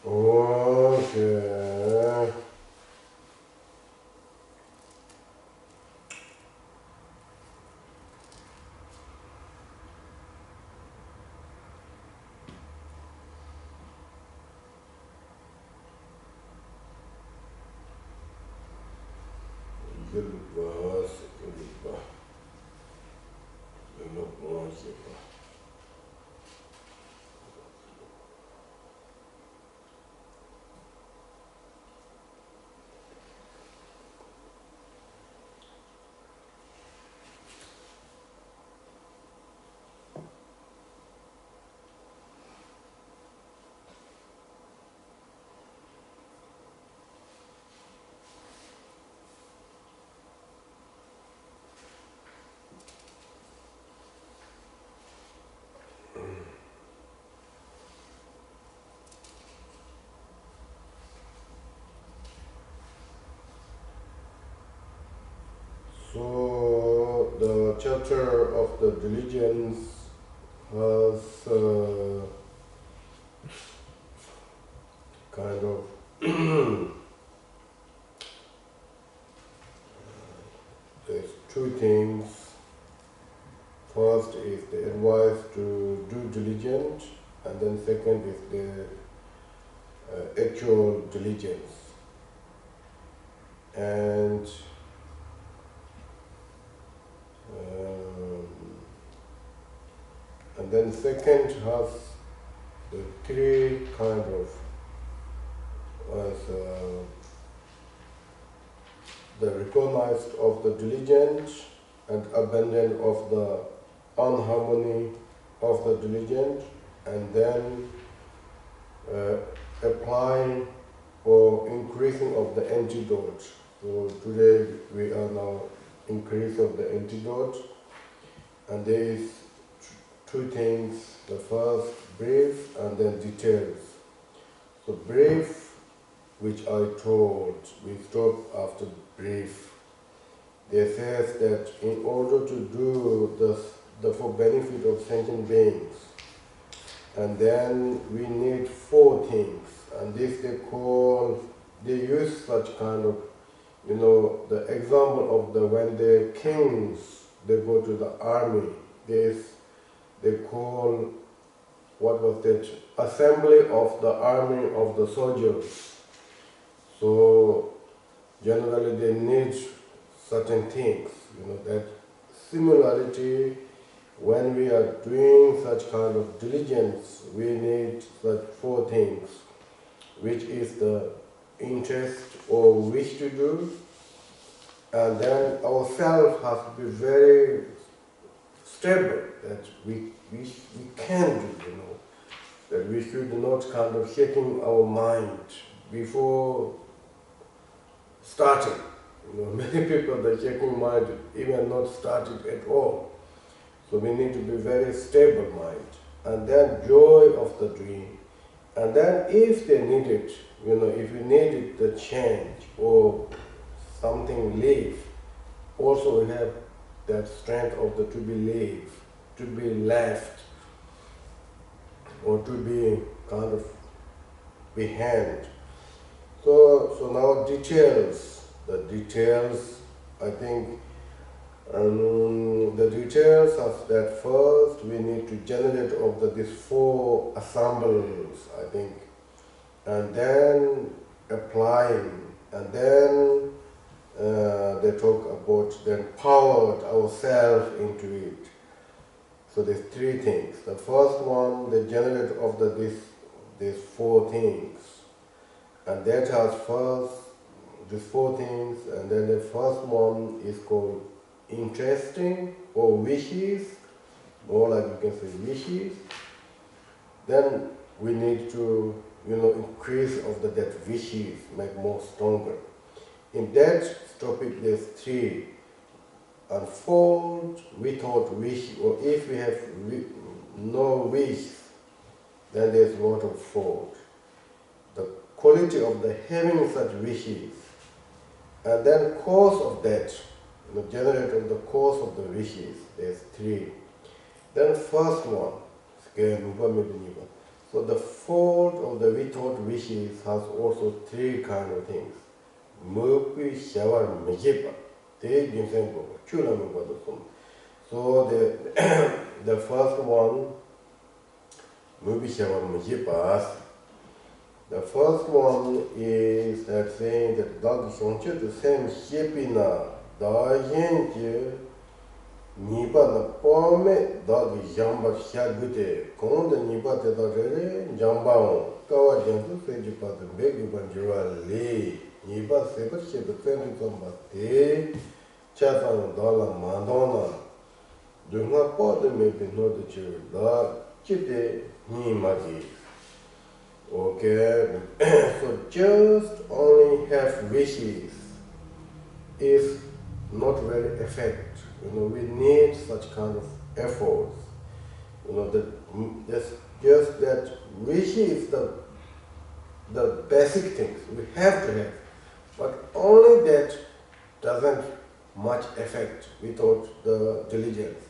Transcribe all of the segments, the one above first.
Okay. Gilbas, Gilbas, Gilbas. So the chapter of the diligence has kind of there's two things. First is the advice to do diligence, and then second is the actual diligence. And then second has the three kind of as the recognized of the diligence and abandon of the unharmony of the diligence, and then applying or increasing of the antidote. So today we are now increase of the antidote, and there is two things. The first brief and then details. So brief, which I told, we stop after brief. They says that in order to do the for benefit of sentient beings, and then we need four things, and this they use such kind of, the example of when the kings, they go to the army, they call, what was that, assembly of the army of the soldiers. So generally they need certain things, that similarity. When we are doing such kind of diligence, we need such four things, which is the interest or wish to do, and then ourselves have to be very stable, that we can do, that we should not kind of shaking our mind before starting. Many people, the shaking mind even not started at all. So we need to be very stable mind, and then joy of the dream, and then if they need it, if we needed the change or something leave, also we have that strength of the to be leave, to be left, or to be kind of behind. So now details. The details, I think. The details of that first, we need to generate of these four assemblies, I think, and then applying, and then they talk about then powered ourselves into it. So there's three things. The first one, they generate of these four things, and that has first these four things, and then the first one is called interesting or wishes, or like you can say wishes. Then we need to increase of that wishes, make more stronger. In that topic there's three: unfold without wish, or if we have no wish, then there's a lot of fold. The quality of the having such wishes, and then cause of that, generate of the cause of the wishes, there's three. Then first one, So the fourth of the without wishes has also three kind of things. Mupi shavar mejipa. They ginseng go. Chula mubadusum. So the first one, mupi shavar mejipas. The first one is that saying that dag shongche the same shepina da yenje nipa na pome dag jamba shagute konde nipa te da re jamba on kawa jantu seji pa de begi banjura le nipa seba she the same kamba te chatan dala mandona dunga pa de me be no de che da chite ni magi. Okay, so just only have wishes is not very effective. We need such kind of efforts. Just that wishes the basic things we have to have, but only that doesn't much effect without the diligence.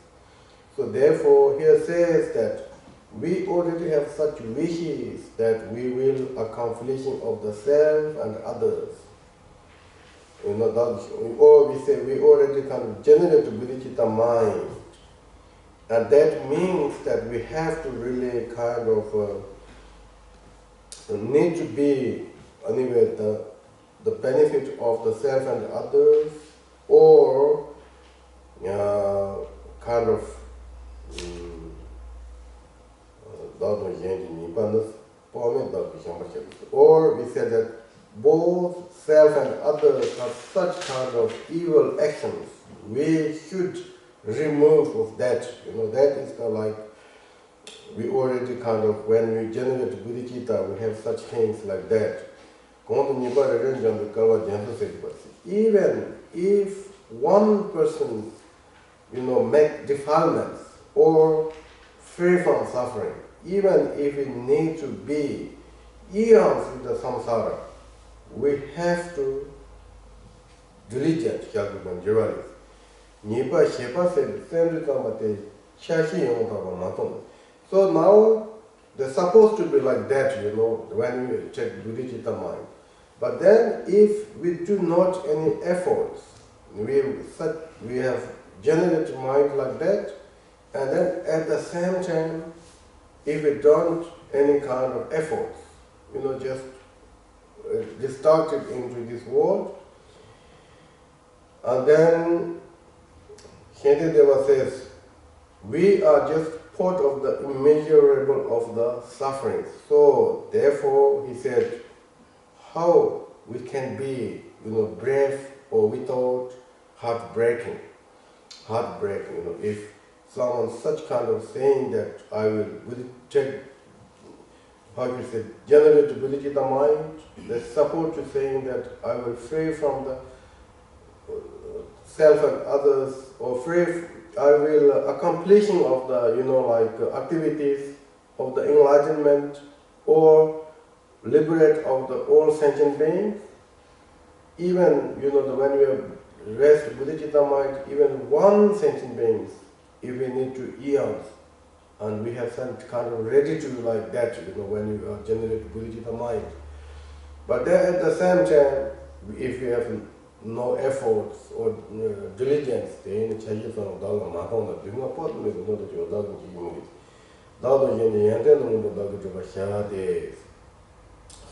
So therefore, here says that we already have such wishes that we will accomplishing of the self and others. Or we say we already can generate bodhicitta mind. And that means that we have to really kind of need to be anyway the benefit of the self and others, or kind of or we said that both self and others have such kind of evil actions. We should remove of that. That is kind of like we already kind of, when we generate bodhicitta, we have such things like that. Even if one person, make defilements or free from suffering, even if it needs to be eons with the samsara, we have to diligent Shyakubanjiralis. Nipa Shepa said, so now they're supposed to be like that, when we check bodhicitta mind. But then if we do not any efforts, we have generated mind like that, and then at the same time, if we don't any kind of efforts, just distracted into this world, and then Shantideva says, we are just part of the immeasurable of the sufferings. So therefore, he said, how we can be, brave or without heartbreaking. If someone such kind of saying that I will take, generate bodhicitta mind, the support to saying that I will free from the self and others, or I will accomplishing of the, activities of the enlightenment, or liberate of the all sentient beings. Even, when we rest bodhicitta mind, even one sentient beings, if we need to eons, and we have some kind of ready to like that, when you generate bodhicitta mind. But then at the same time, if we have no efforts or diligence,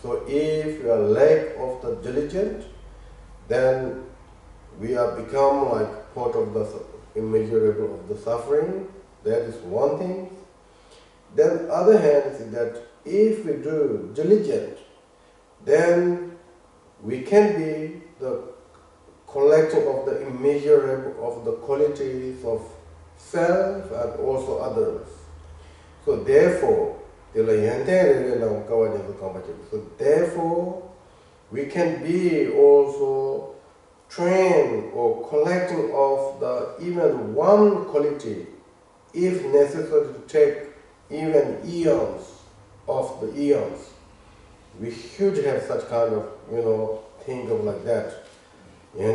so if we are lack of the diligence, then we are become like part of the immeasurable of the suffering. That is one thing. Then other hand is that if we do diligent, then we can be the collecting of the immeasurable of the qualities of self and also others. So therefore, we can be also trained or collecting of the even one quality, if necessary to take even eons of the eons. We should have such kind of, think of like that. Okay,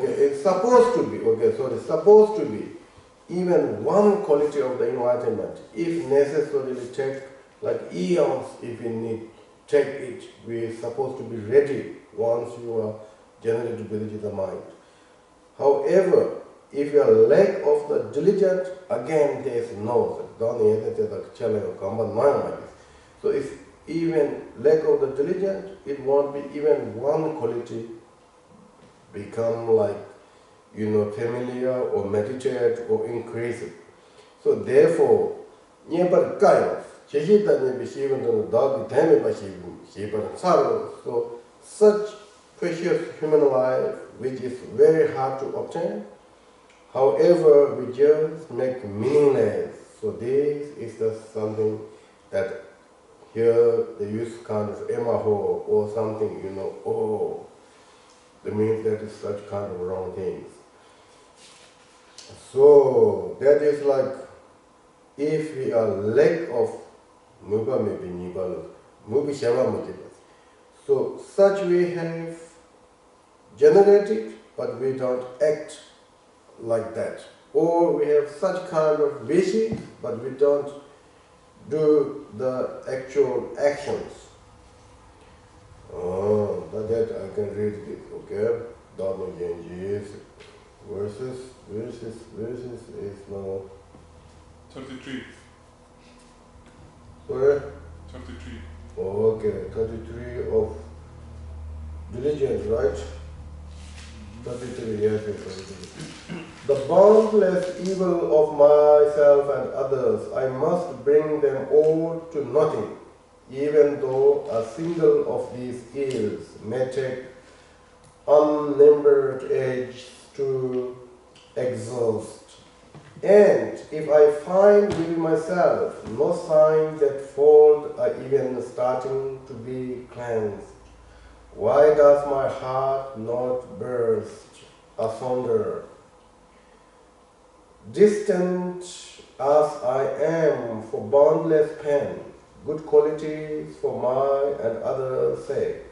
it's supposed to be, so it's supposed to be, even one quality of the enlightenment, if necessarily take like eons, if we need, take it, we're supposed to be ready once you are generated within the mind. However, if you are lack of the diligent, again there is no. So if even lack of the diligent, it won't be even one quality become like, familiar or meditate or increase it. So therefore, so such precious human life which is very hard to obtain, however we just make meaningless. So this is just something that here they use kind of emaho or something, that means that is such kind of wrong things. So that is like, if we are lack of muba maybe nibal, mubi shava mujibas. So such we have generated, but we don't act like that. Or we have such kind of wishes, but we don't do the actual actions. Oh, that I can read it, okay? Dharma Genji's verses is now 33. Sorry? 33. Okay, 33 of diligence, right? 33, yes, 33. The boundless evil of myself and others, I must bring them all to nothing, even though a single of these ills may take unnumbered ages to exhaust. And if I find within myself no sign that fault are even starting to be cleansed, why does my heart not burst asunder? Distant as I am for boundless pain, good qualities for my and others' sake,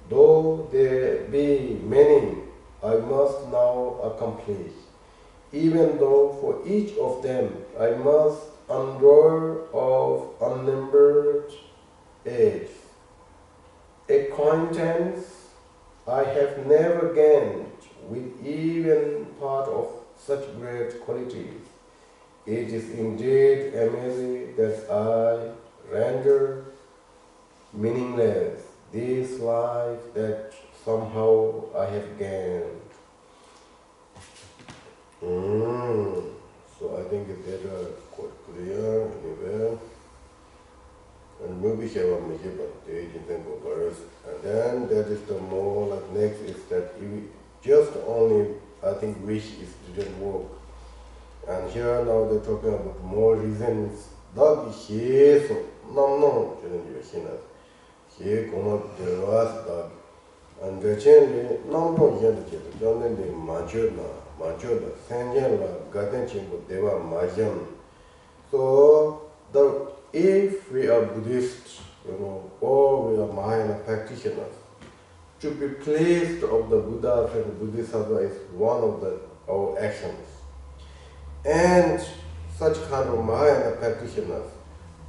though there be many, I must now accomplish, even though for each of them I must endure of unnumbered age. Acquaintance I have never gained with even part of such great qualities. It is indeed amazing that I render meaningless this life that somehow I have gained. So I think it's better quite clear anywhere. And maybe have a and then that is the more like next is that you just only I think wish is didn't work. And here now they're talking about more reasons. Dog is so no he come up the last dog. And the chain no yen don't they major Sanjana garden chamber they were majan. So if we are Buddhist, or we are Mahayana practitioners, to be pleased of the Buddha and Bodhisattva is one of our actions. And such kind of Mahayana practitioners,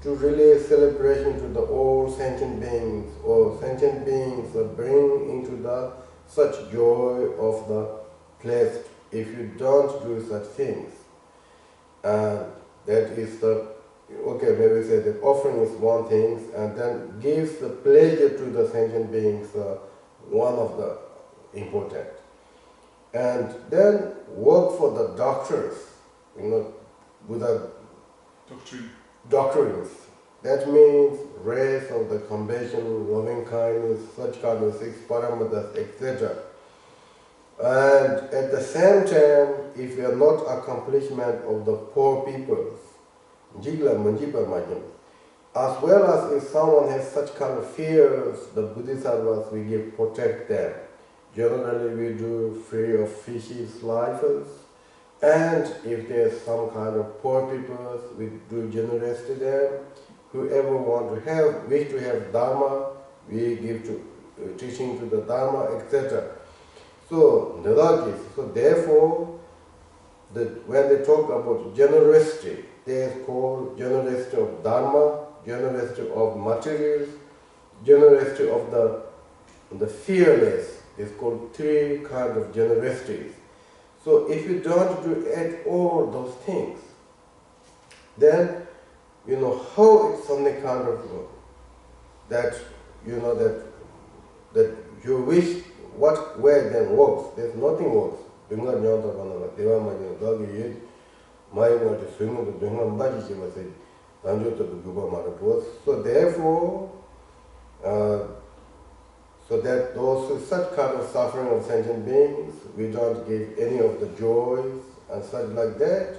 to relay celebration to the all sentient beings, or sentient beings bring into the such joy of the place. If you don't do such things, and that is the okay, maybe say that offering is one thing, and then gives the pleasure to the sentient beings, one of the important. And then work for the doctors, Buddha doctrines. That means race of the compassion, loving kindness, such kind of six paramatas, etc. And at the same time, if we are not accomplishment of the poor peoples, as well as if someone has such kind of fears, the Bodhisattvas we give protect them. Generally we do free of fishes lives, and if there's some kind of poor people, we do generous to them. Whoever wish to have Dharma, we give to teaching to the Dharma, etc. So therefore, when they talk about generosity, they call generosity of dharma, generosity of materials, generosity of the fearless. It's called three kinds of generosities. So if you don't do all those things, then how it's only kind of that that you wish what way then works. There's nothing works. So therefore, so that those such kind of suffering of sentient beings, we don't give any of the joys and such like that.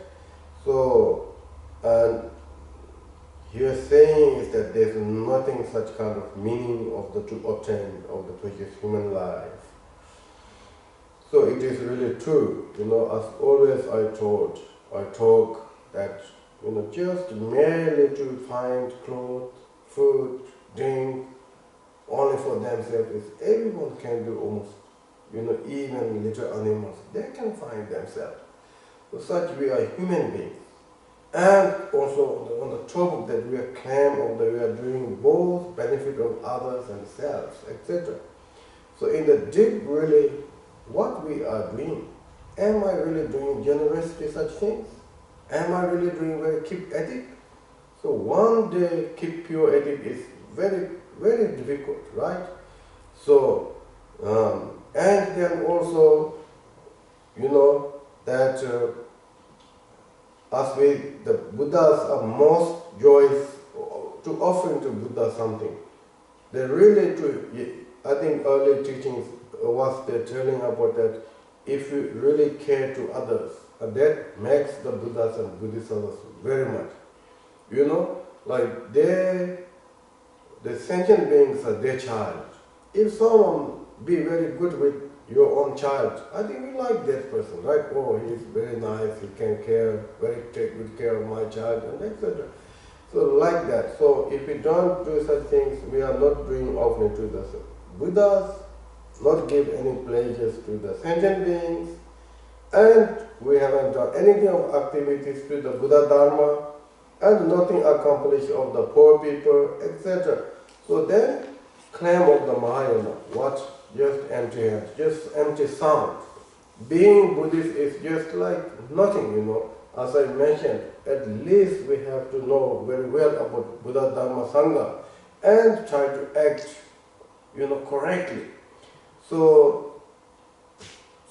So, and you're saying is that there's nothing such kind of meaning of the to obtain of the precious human life. So it is really true, as always I talk that, just merely to find clothes, food, drink, only for themselves is everyone can do almost, even little animals, they can find themselves. So such we are human beings. And also on the top of that we are claim of that we are doing both benefit of others and selves, etc. So in the deep really, what we are doing, am I really doing generosity such things? Am I really doing very keep ethic? So one day keep pure ethic is very, very difficult, right? So, and then also, that as the Buddhas are most joyous to offering to Buddha something. They really I think early teachings was they're telling about that if you really care to others, and that makes the Buddhas and Bodhisattvas very much. Like the sentient beings are their child. If someone be very good with your own child, I think you like that person, right? Oh, he's very nice, he can take good care of my child, and etc. So like that. So if we don't do such things, we are not doing offering to the Buddhas, not give any pleasures to the sentient beings, and we haven't done anything of activities to the Buddha Dharma, and nothing accomplished of the poor people, etc. So then, claim of the Mahayana, what? Just empty hands, just empty sound. Being Buddhist is just like nothing, As I mentioned, at least we have to know very well about Buddha Dharma Sangha and try to act, correctly. So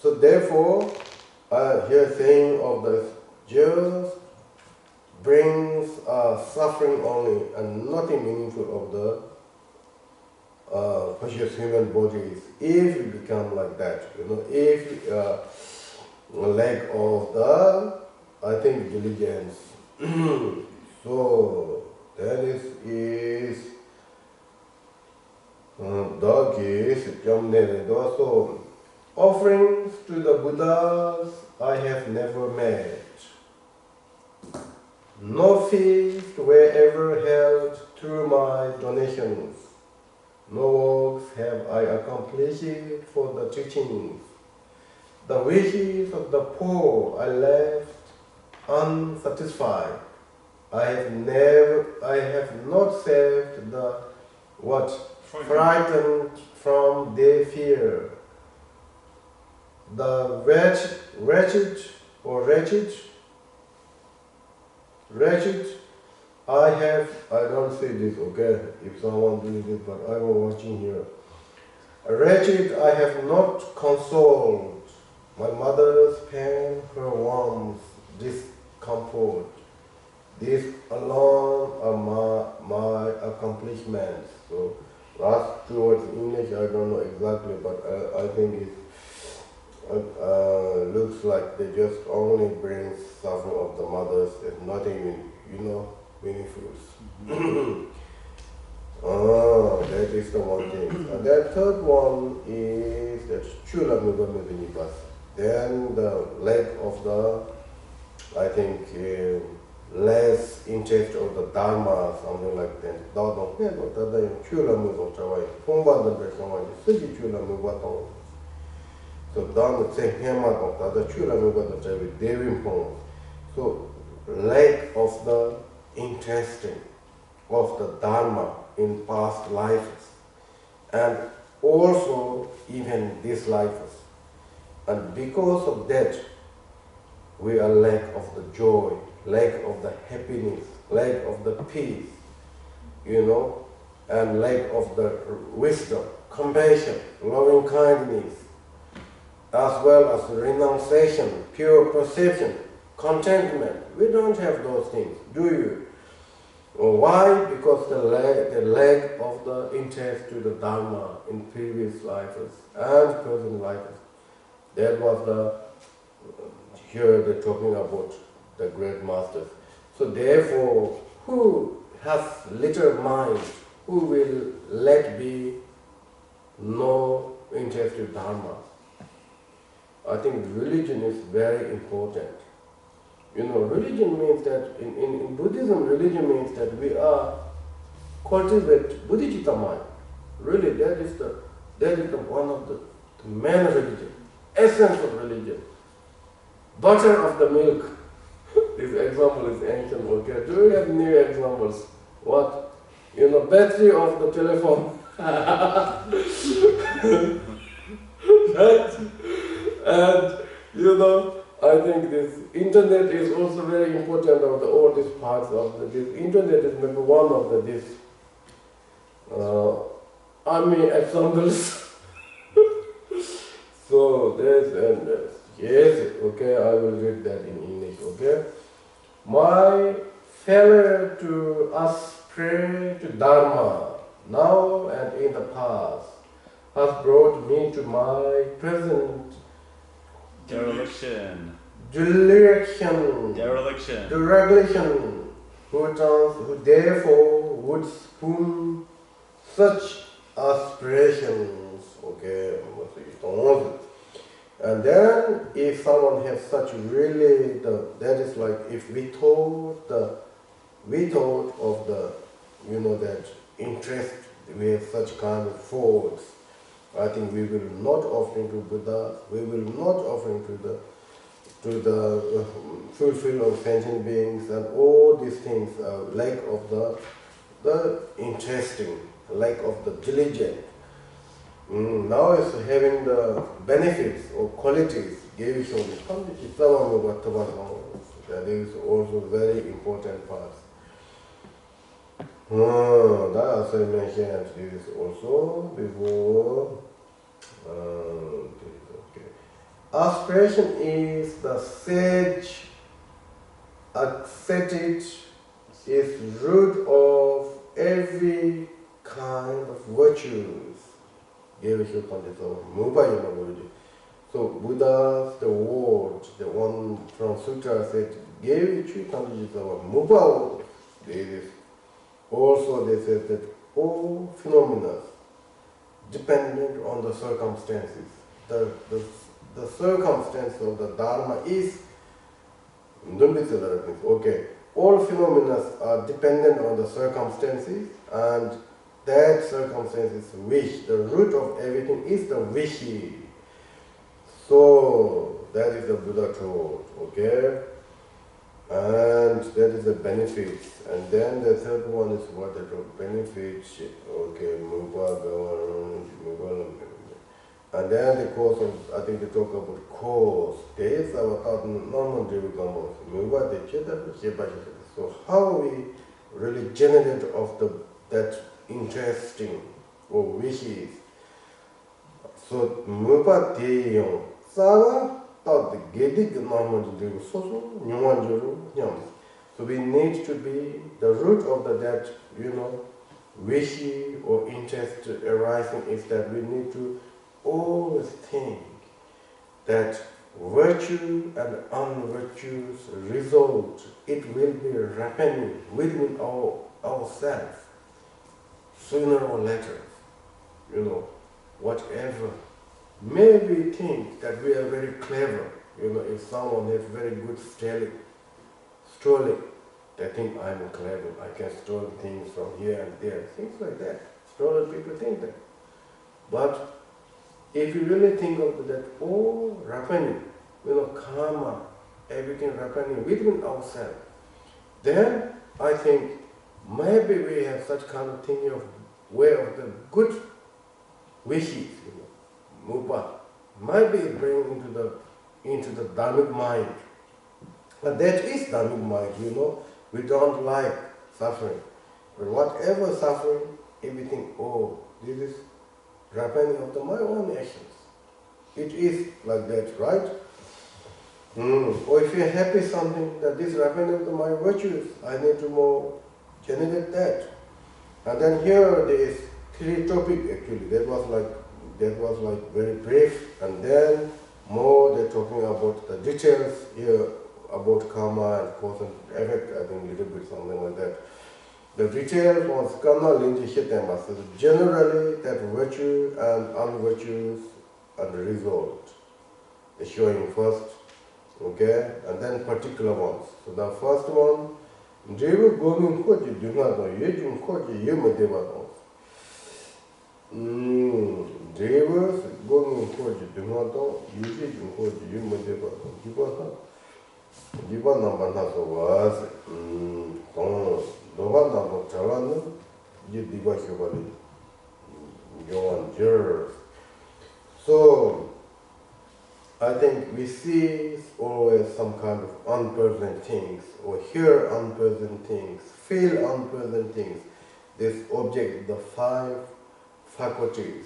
therefore, here saying of the just brings suffering only and nothing meaningful of the precious human bodies. If you become like that, if lack of the, I think, diligence. So that is so offerings to the Buddhas I have never made. No feast were ever held through my donations. No works have I accomplished for the teachings. The wishes of the poor I left unsatisfied. I have not saved the frightened from their fear. The wretched, I don't see this, okay, if someone does this, but I was watching here. Wretched, I have not consoled. My mother's pain, her warmth, discomfort. These alone are my accomplishments. So, last two words in English, I don't know exactly, but I think it looks like they just only bring suffering of the mothers and nothing, meaningful. That is the one thing. And the third one is that Chula Mugamidinipas. Then the lack of the, I think, less interest of the Dharma, something like that. So down the same hammer of the other children about the with David Pong. So lack of the interesting of the Dharma in past lives and also even this life. And because of that, we are lack of the joy, lack of the happiness, lack of the peace, and lack of the wisdom, compassion, loving kindness, as well as renunciation, pure perception, contentment. We don't have those things, do you? Why? Because the lack of the interest to the Dharma in previous lives and present lives. That was here they're talking about the great masters. So therefore, who has little mind, who will let be no interest in Dharma? I think religion is very important. Religion means that, in Buddhism, religion means that we are cultivate Bodhicitta mind. Really, that is the one of the main religion, essence of religion. Butter of the milk. This example is ancient, okay? Do you have new examples? What? Battery of the telephone. And I think this internet is also very important of all these parts of this. Internet is maybe one of this examples. So there's yes, okay, I will read that in English, okay? My failure to aspire to Dharma now and in the past has brought me to my present dereliction, who therefore would spoon such aspirations, okay? And then if someone has such really, that is like if we thought of the, that interest, we have such kind of thoughts, I think we will not offering to Buddha, we will not offering to the fulfill of sentient beings and all these things, lack of the interesting, lack of the diligent. Now it's having the benefits or qualities. That is also very important part. That as I mentioned, this is also before. Okay. Aspiration is the sage accepted is root of every kind of virtues. So Buddha, the word, the one from Sutra said, also they said that all phenomena dependent on the circumstances. The circumstance of the Dharma is, okay, all phenomena are dependent on the circumstances, and that circumstances wish. The root of everything is the wishy. So that is the Buddha told, okay? And that is the benefits. And then the third one is what the benefits, okay, and then the cause of, I think they talk about cause. There is our normal so how we really generate of that interesting or wishes. So mupa deyong sawa tad gedik normal so we need to be the root of that wishy or interest arising is that we need to always think that virtue and unvirtue's result, it will be happening within ourselves, sooner or later, whatever. Maybe think that we are very clever, if someone has very good strolling, they think I'm clever, I can steal things from here and there, things like that. Stolen people think that. But if you really think of that, all happening, karma, everything happening within ourselves, then I think maybe we have such kind of thing of way of the good wishes, mupa, might be bring into the dharmic mind. But that is dharmic mind, we don't like suffering. But whatever suffering, everything, this is happening of my own actions. It is like that, right? Or if you're happy something, that this happening of my virtues, I need to more generate that. And then here there is three topics actually. That was like very brief, and then more they're talking about the details here about karma and cause and effect, I think a little bit something like that. The detail was karma linjishitema. So generally that virtue and unvirtues and the result is showing first, okay, and then particular ones. So the first one, Driver going koji do not know, you koji you Drivers going koji do not know, you koji you medeva. Giba number not was Nova number Chalana, you diva shubali, go on jurors. So I think we see always some kind of unpleasant things, or hear unpleasant things, feel unpleasant things. This object, the five faculties,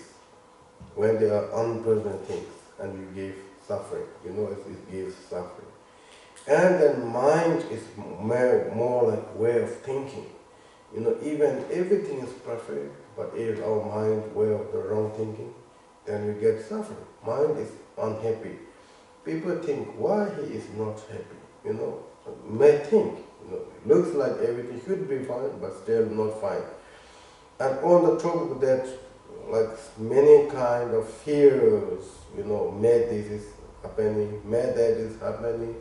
when they are unpleasant things, and you give suffering, it gives suffering. And then mind is more like way of thinking. Even everything is perfect, but if our mind way of the wrong thinking, then we get suffering. Mind is unhappy. People think why he is not happy, may think, looks like everything should be fine, but still not fine. And on the top of that, like many kind of fears, may this is happening, may that is happening,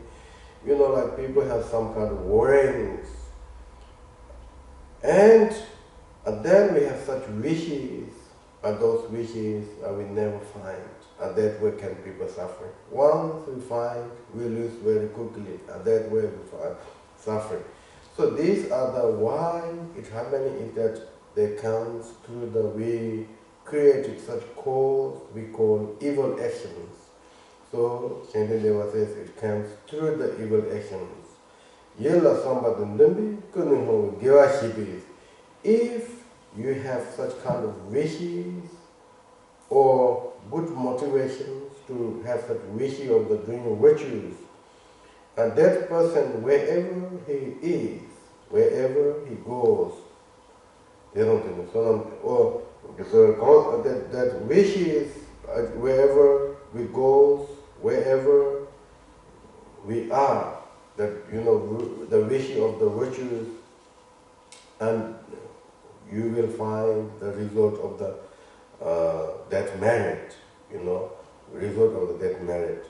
like people have some kind of worries. And then we have such wishes, and those wishes we never find. And that way can people suffer. Once we find, we lose very quickly, and that way we find suffering. So these are the why it happening is that they comes through the we created such cause we call evil actions. So Shantideva says it comes through the evil actions. Yella somebody ndambi kuninho gewashibis. If you have such kind of wishes or good motivations to have such wishes of the doing virtues, and that person, wherever he is, wherever he goes, they don't understand. Or that wishes, wherever we go, wherever we are, that the wish of the virtues, and you will find the result of the that merit, result of that merit.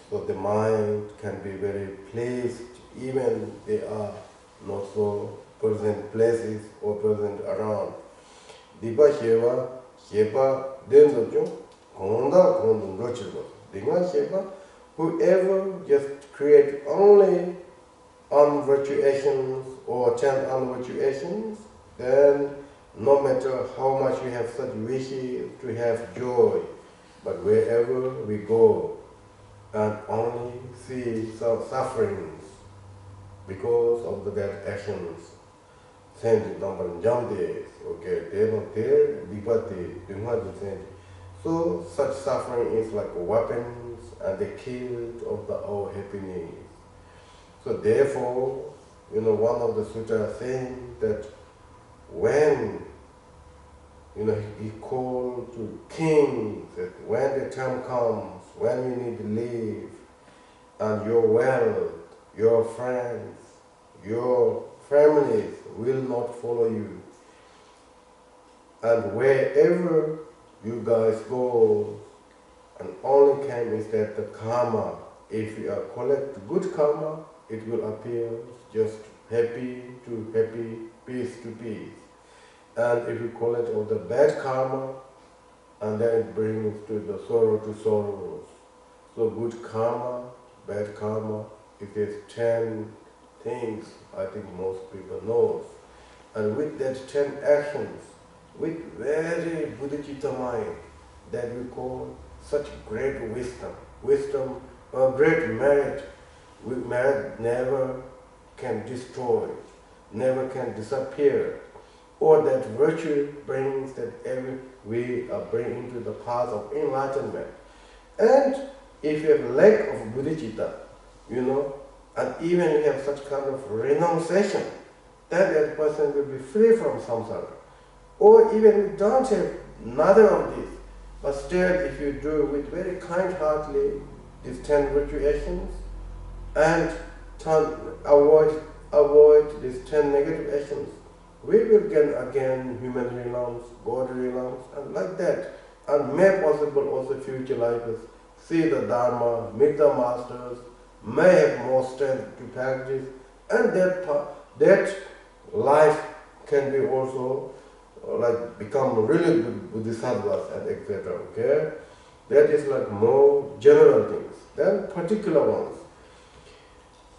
So the mind can be very pleased, even they are not so present places or present around. Dipa Sheva, Shepa, Dendojo, Konda, Kondun Rochilbo. Dinga Shepa, whoever just create only unvirtuations or chant unvirtuations, then no matter how much we have such wishes to have joy, but wherever we go and only see some sufferings because of the bad actions, send number jamde, okay, they don't care, dipati, do. So such suffering is like weapons and the killed of our happiness. So therefore, one of the sutras saying that when he called to kings that when the time comes, when you need to leave, and your wealth, your friends, your families will not follow you, and wherever you guys go, and only came is that the karma, if you collect good karma, it will appear just happy to happy, peace to peace. And if you collect all the bad karma, and then it brings to the sorrow to sorrows. So good karma, bad karma, it is 10 things I think most people know. And with that 10 actions, with very bodhicitta mind, that we call such great wisdom, a great merit, merit never can destroy, never can disappear, or that virtue brings that every we are bring into the path of enlightenment. And if you have lack of bodhicitta, and even you have such kind of renunciation, then that person will be free from samsara. Or even you don't have neither of these, but still if you do with very kind-heartedly these 10 virtue actions and avoid these 10 negative actions, we will gain again human realms, God realms, and like that. And may possible also future lives, see the Dharma, meet the masters, may have more strength to practice, and that life can be also like become really good bodhisattvas and etc. Okay, that is like more general things. Then particular ones.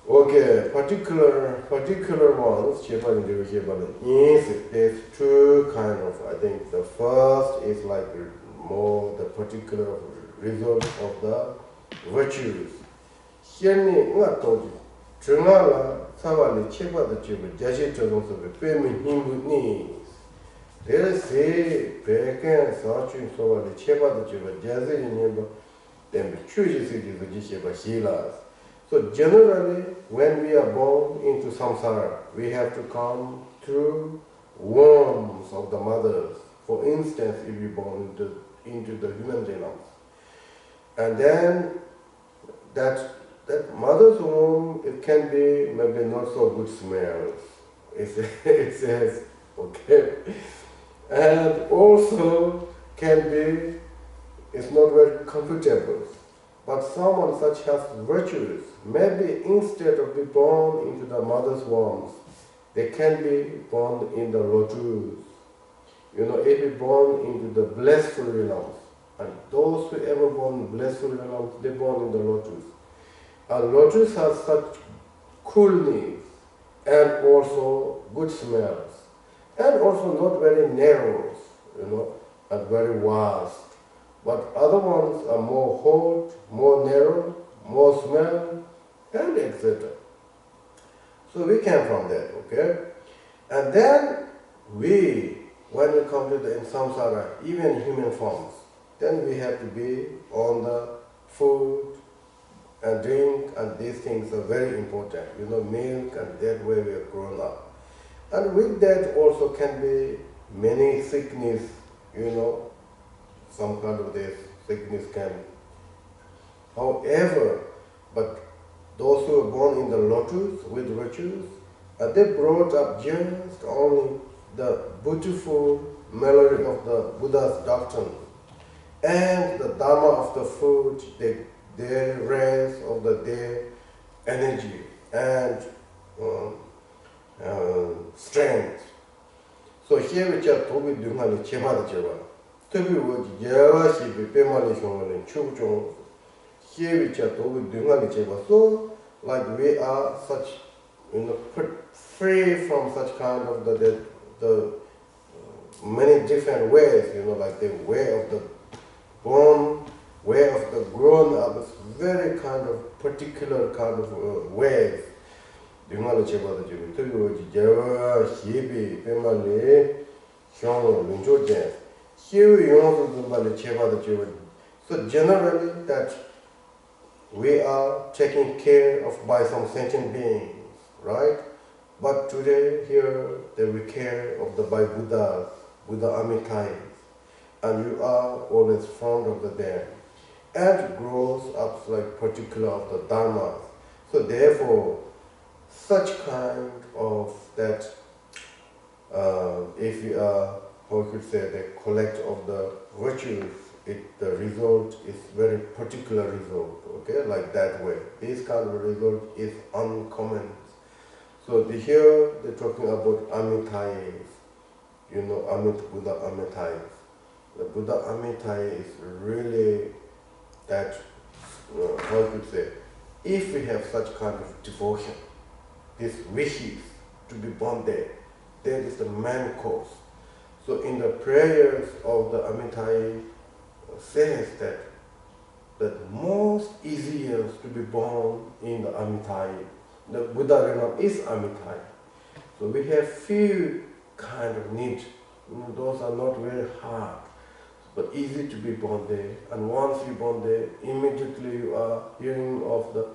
Okay, particular ones. There's two kind of. I think the first is like more the particular result of the virtues. Here, not told Trunala, Savali, Chepa the Chiba, Jashi Chadons of the Payment Himbu. There is a Pekan, Sarchin, Savali, Chepa the Chiba, Jazi, and then the Chuji city, the Jisheba Hilas. So, generally, when we are born into samsara, we have to come through wombs of the mothers. For instance, if you are born into the human realms. And then that mother's womb, it can be maybe not so good smells. It says, okay. And also can be, it's not very comfortable. But someone such has virtues, maybe instead of being born into the mother's wombs, they can be born in the lotus. If you're born into the blissful realms, and those who ever born in blissful realms, they're born in the lotus. A lotus has such coolness and also good smells, and also not very narrow, and very vast. But other ones are more hot, more narrow, more smell, and etc. So we came from that, okay? And then when we come to the samsara, even human forms, then we have to be on the food and drink, and these things are very important. Milk, and that way we have grown up. And with that also can be many sickness, some kind of this sickness can. However, but those who are born in the lotus with virtues, they brought up just only the beautiful melody of the Buddha's doctrine and the Dharma of the food, their rays of the day, energy and strength. So here we just talk with Dunghani Cheba the Cheba. To be what Yavashi be Pemali Shongan and Chukchong. Here we just talk with Dunghani Cheba. So, like we are such, free from such kind of the many different ways, like the way of the born, way of the grown up, is very kind of particular kind of ways. Dunghani Cheba the Cheba. To be what Yavashi be Pemali Shongan and Chukchong. So generally that we are taken care of by some sentient beings, right? But today here we care of by Buddha Amitais, and you are always fond of them, and grows up like particular of the Dharma. So therefore, such kind of that, if we are, how could say, the collect of the virtues, the result is very particular result, okay, like that way. This kind of result is uncommon. So here they're talking about Amitais, Amit Buddha Amitais, the Buddha Amitai is really that, how you could say, if we have such kind of devotion, these wishes to be born there, that is the main cause. So in the prayers of the Amitai says that the most easiest to be born in the Amitai, the Buddha realm is Amitai. So we have few kind of needs. Those are not very hard, but easy to be born there. And once you born there, immediately you are hearing of the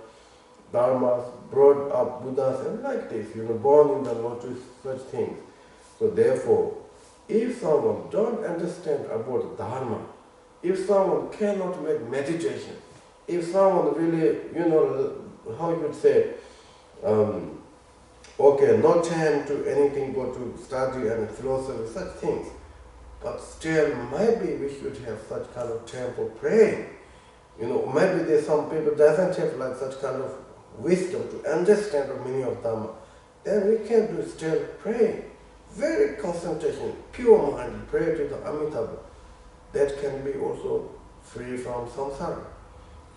Dharmas, brought up Buddhas, and like this, born in the lotus, such things. So therefore, if someone don't understand about Dharma, if someone cannot make meditation, if someone really, how you would say, okay, no time to anything but to study and philosophy, such things, but still maybe we should have such kind of time for praying. Maybe there's some people doesn't have like such kind of wisdom to understand the meaning of Dhamma, then we can do still pray. Very concentration, pure mind, pray to the Amitabha. That can be also free from samsara.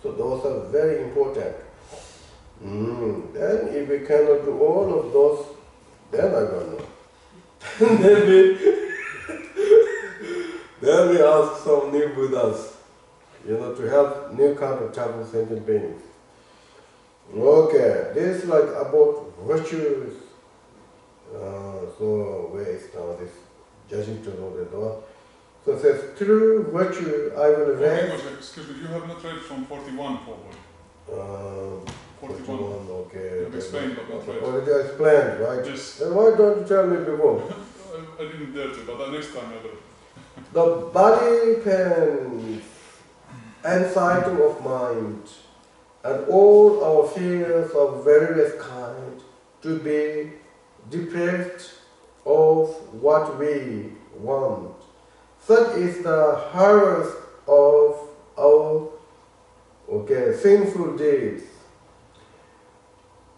So those are very important. Then if we cannot do all of those, then I don't know. then we ask some new Buddhas, to help new kind of type of sentient beings. Okay, this is like about virtues. So where is now this judging to know the door? So it says, through virtue I will rest. Excuse me, you have not read from 41 forward. 41. Okay. You have explained but not read. Already explained, right? Yes. Then why don't you tell me before? I didn't dare to, but next time I will. The body pains, anxiety of mind, and all our fears of various kind to be deprived of what we want. Such is the harvest of our sinful deeds.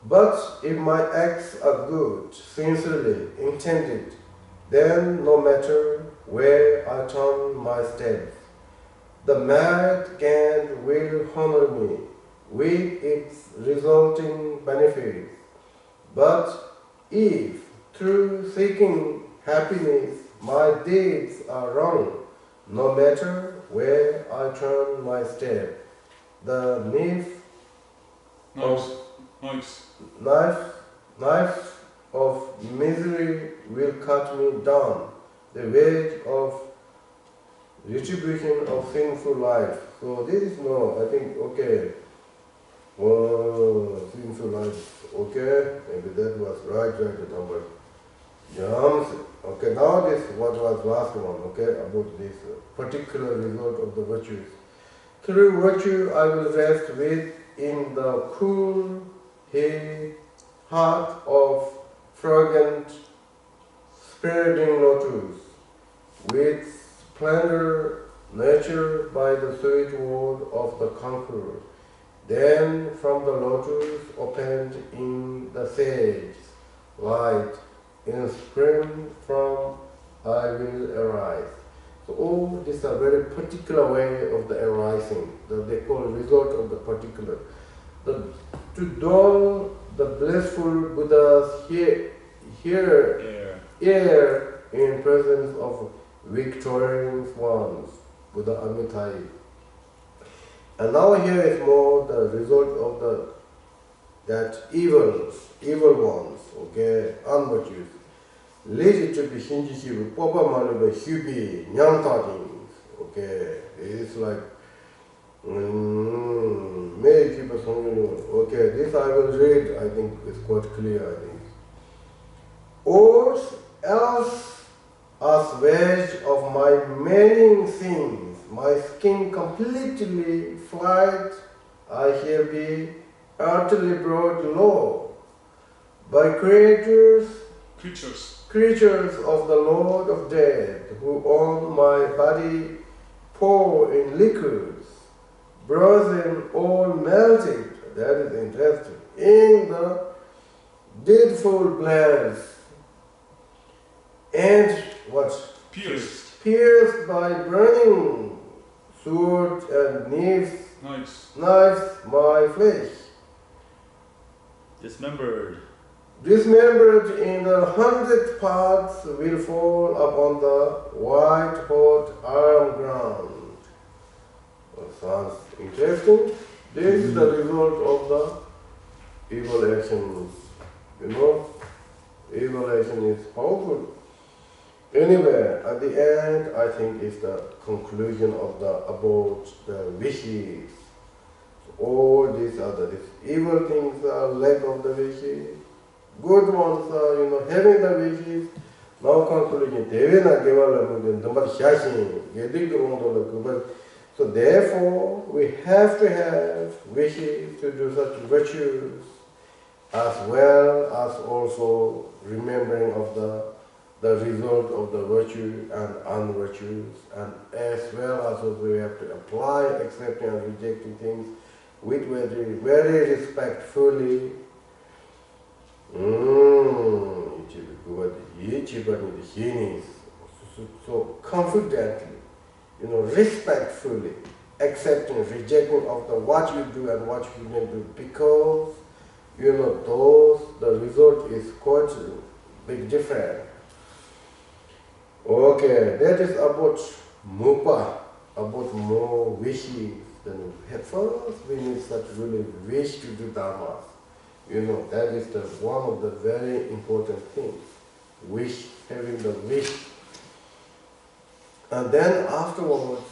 But if my acts are good, sincerely intended, then no matter where I turn my steps, the merit gained will honor me with its resulting benefits. But if, through seeking happiness, my deeds are wrong, no matter where I turn my step, the knife of misery will cut me down, the weight of retribution of sinful life. So this is no, I think, okay. Oh, sinful life, okay, maybe that was right, the number. Okay, now this what was last one, okay, about this particular result of the virtues. Through virtue I will rest within the cool heart of fragrant spreading lotus, with splendor nurtured by the sweet word of the conqueror. Then from the lotus opened in the sage light, in spring from I will arise. So all these are very particular way of the arising, that they call result of the particular. To dwell the blissful Buddhas here in presence of victorious ones, Buddha Amitai. And now here is more the result of that evil ones, okay, unvirtuous. Lazy to be hinji papa manuba hubi nyantading, okay, it's like may keep a song, okay, this I will read, I think it's quite clear, I think. Or else assuage of my many sins, my skin completely flight, I here be utterly brought low by creatures of the Lord of Death, who on my body pour in liquors, broken all melted, that is interesting, in the dreadful blaze, and what? Pierced. pierced by burning sword and knives my flesh. Dismembered in 100 parts will fall upon the white hot iron ground. Well, sounds interesting. This is the result of the evil actions. You know, evil action is powerful. Anyway, at the end, I think it's the conclusion of about the wishes. All these evil things are lack of the wishes. Good ones are, having the wishes. Now conclusion, so therefore, we have to have wishes to do such virtues, as well as also remembering of the result of the virtue and unvirtues, and as well as also we have to apply accepting and rejecting things with very respectfully. So confidently, respectfully accepting, rejecting of the what you do and what you don't do, because the result is quite big different. Okay, that is about mupa, about more wishes. Then first we need such really wish to do dharma. That is one of the very important things. Wish, having the wish. And then afterwards,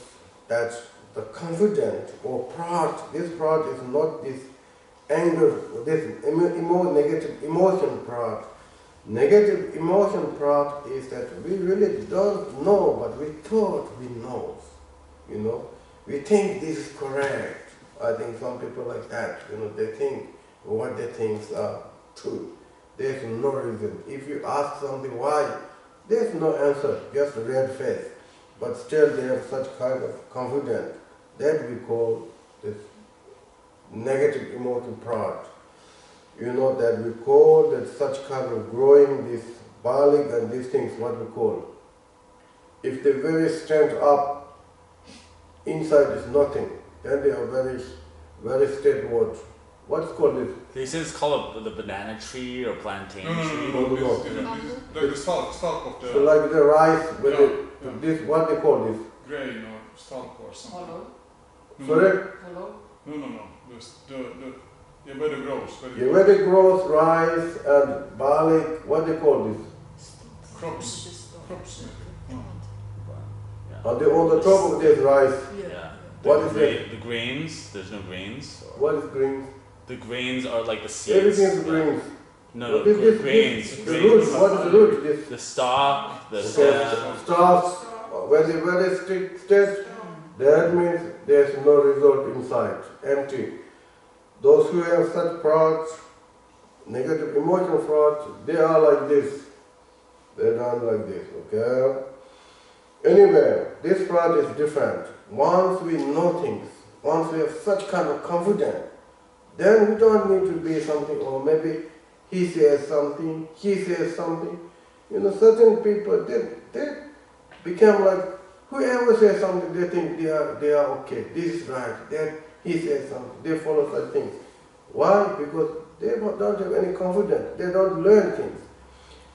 that the confident or proud, this proud is not this anger, this negative emotion proud. Negative emotion proud is that we really don't know, but we thought we know. We think this is correct. I think some people like that, they think what they think are true. There's no reason. If you ask something why, there's no answer, just a red face. But still they have such kind of confidence. That we call this negative emotion proud. That we call that such kind of growing this balik and these things, what we call. If they very stand up, inside is nothing, then they are very, very straightforward. What's called this? They say it's called the banana tree or plantain tree. No. The stalk of the... So like the rice, this, what they call this? Grain or stalk or something. Hollow. Sorry? Hollow. The where it grows. Where it grows rice and barley, what they call this? Crops. On the top of this rice. Yeah. What is it? The grains. There's no grains. What is grains? The grains are like the seeds. Everything is grains. No, The grains. root, what is the root? The stalk, the stalks. When they state, that means there's no result inside, empty. Those who have such frauds, negative emotional frauds, they are like this. They are like this, okay? Anyway, this fraud is different. Once we know things, once we have such kind of confidence, then we don't need to be something, or maybe he says something, he says something. Certain people, they become like, whoever says something, they think they are okay, this is right, that he says something, they follow such things. Why? Because they don't have any confidence, they don't learn things.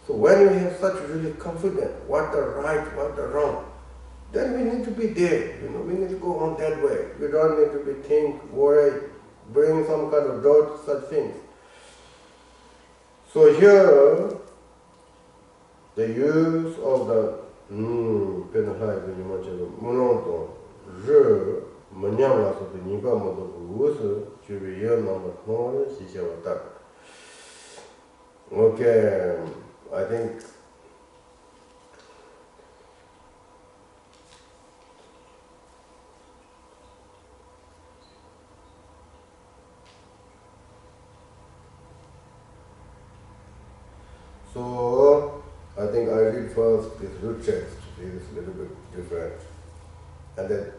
So when you have such really confidence, what the right, what the wrong, then we need to be there, we need to go on that way. We don't need to be think, worry, bring some kind of doubt, such things. So here, the use of the okay, I think so. I think I read first this root text. It is a little bit different, and then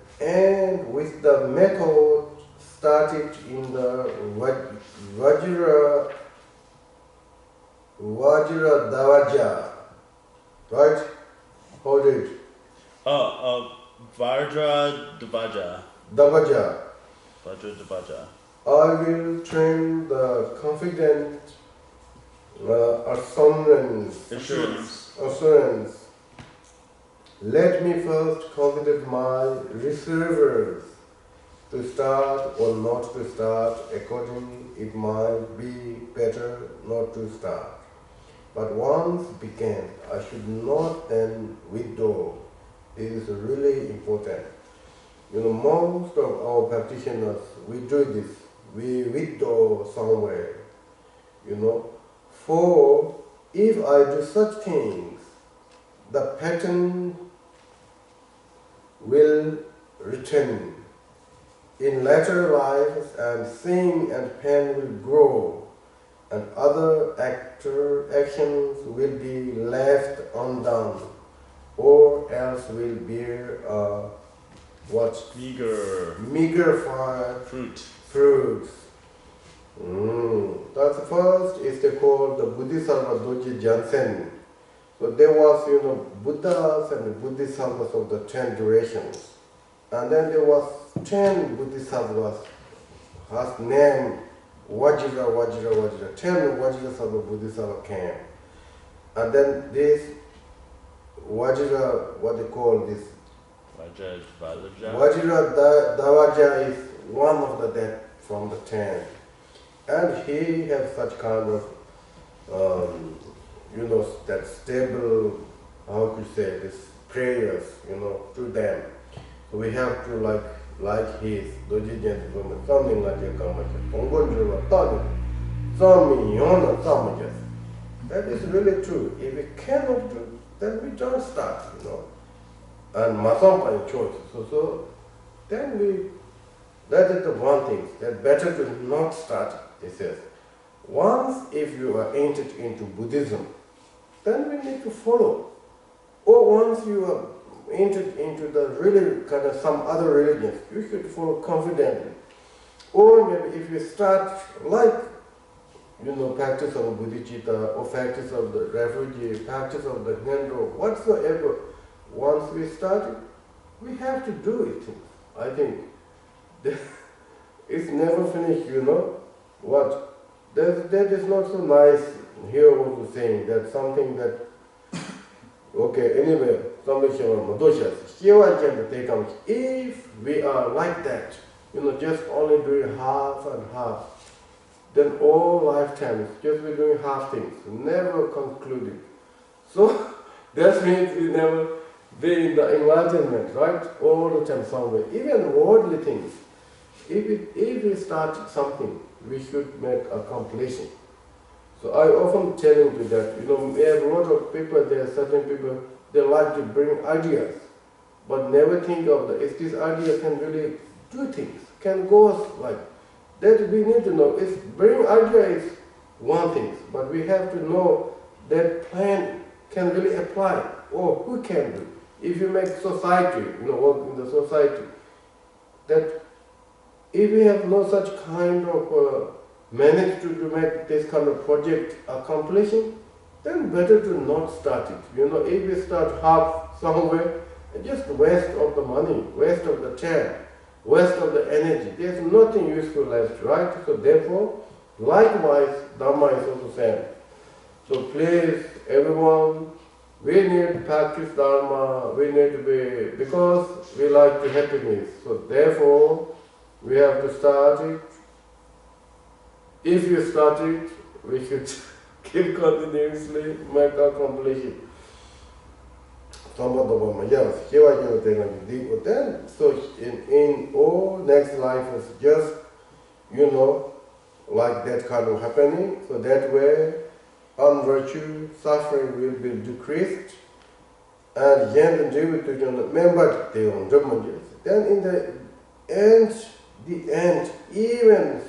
with the method started in the Vajra Davaja, right? Hold it. Vajra Dvaja. Davaja. Vajra Dvaja. I will train the confident assurance. Let me first consider my reserves to start or not to start. According, it might be better not to start. But once began, I should not then withdraw. This is really important. Most of our practitioners, we do this. We withdraw somewhere. For if I do such things, the pattern will return in later lives, and sin and pain will grow, and other actions will be left undone, or else will bear meager fire fruits. That's the first is they call the Bodhisattva Doji Jansen. So there was, Buddhas and Bodhisattvas of the 10 durations. And then there was 10 Bodhisattvas, has name Vajra, 10 Vajrasattva Bodhisattva came. And then this Vajra, what they call this? Vajra Davaja is one of the dead from the 10. And he has such kind of, that stable, how could you say, this prayers, to them. So we have to like his, Doji Gentleman, something like a that is really true. If we cannot do, then we don't start, And Masampa choice. So then that is the one thing, that better to not start, he says. Once if you are entered into Buddhism, then we need to follow. Or once you are entered into the really kind of some other religions, you should follow confidently. Or maybe if you start practice of bodhicitta, or practice of the refugee, practice of the Nendo, whatsoever, once we start, we have to do it. I think it's never finished, What? That is not so nice here also saying that something that, okay, anyway, if we are like that, just only doing half and half, then all lifetimes, just we're doing half things, never concluding. So that means we never be in the enlightenment, right? All the time somewhere. Even worldly things. If we start something, we should make a completion. So I often tell you that, we have a lot of people, there are certain people, they like to bring ideas, but never think of if this idea can really do things, can go like that. We need to know. Bring idea is one thing, but we have to know that plan can really apply, or who can do. If you make society, work in the society, that if we have no such kind of managed to make this kind of project accomplishing, then better to not start it. If we start half somewhere, just waste of the money, waste of the time, waste of the energy. There's nothing useful left, right? So therefore, likewise, Dhamma is also same. So please, everyone, we need to practice Dharma, we need to be, because we like to happiness. So therefore, we have to start it. If you start it, we should keep continuously, make a completion. Then, so in all next life is just, like that kind of happening. So that way, unvirtue, suffering will be decreased, and then in the end, even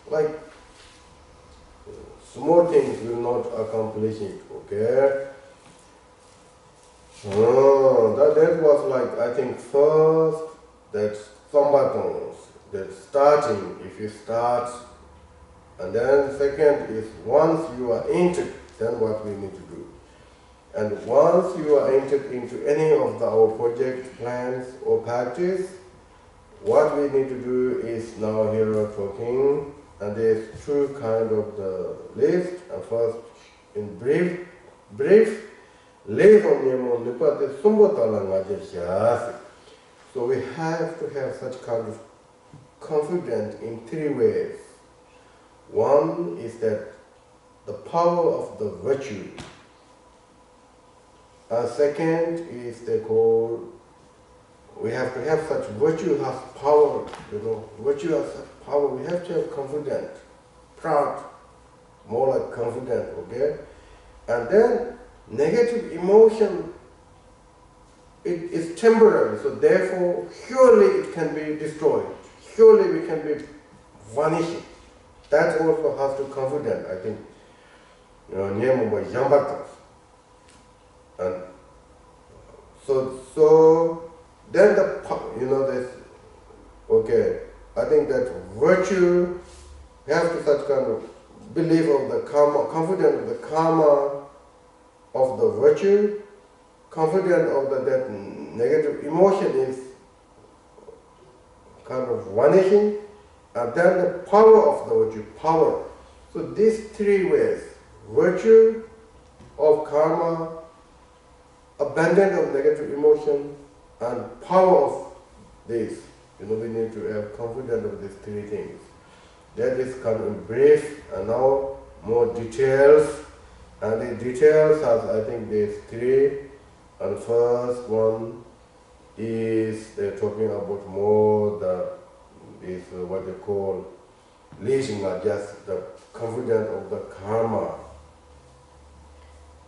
like small things will not accomplish it, okay? That was like, I think, first, that sambatons, that starting, if you start, and then second is once you are entered, then what we need to do. And once you are entered into any of our project plans or practice, what we need to do is now here we are talking, and there's two kind of the list. And first, in brief, list on the so we have to have such kind of confidence in three ways. One is that the power of the virtue. And second is they call, we have to have such virtue has power, virtue has such power, we have to have confidence, proud, more like confident, okay? And then negative emotion, it is temporary, so therefore surely it can be destroyed. Surely we can be vanishing. That also has to confident, I think. And so then this, okay, I think that virtue has to such kind of belief of the karma, confident of the karma of the virtue, confident of that negative emotion is kind of vanishing, and then the power of the virtue, power. So these three ways, virtue of karma, abandon of negative emotion, and power of this. We need to have confidence of these three things. That is kind of brief, and now more details. And the details has, I think, these three. And first one is they're talking about more this what they call leasing, just the confidence of the karma.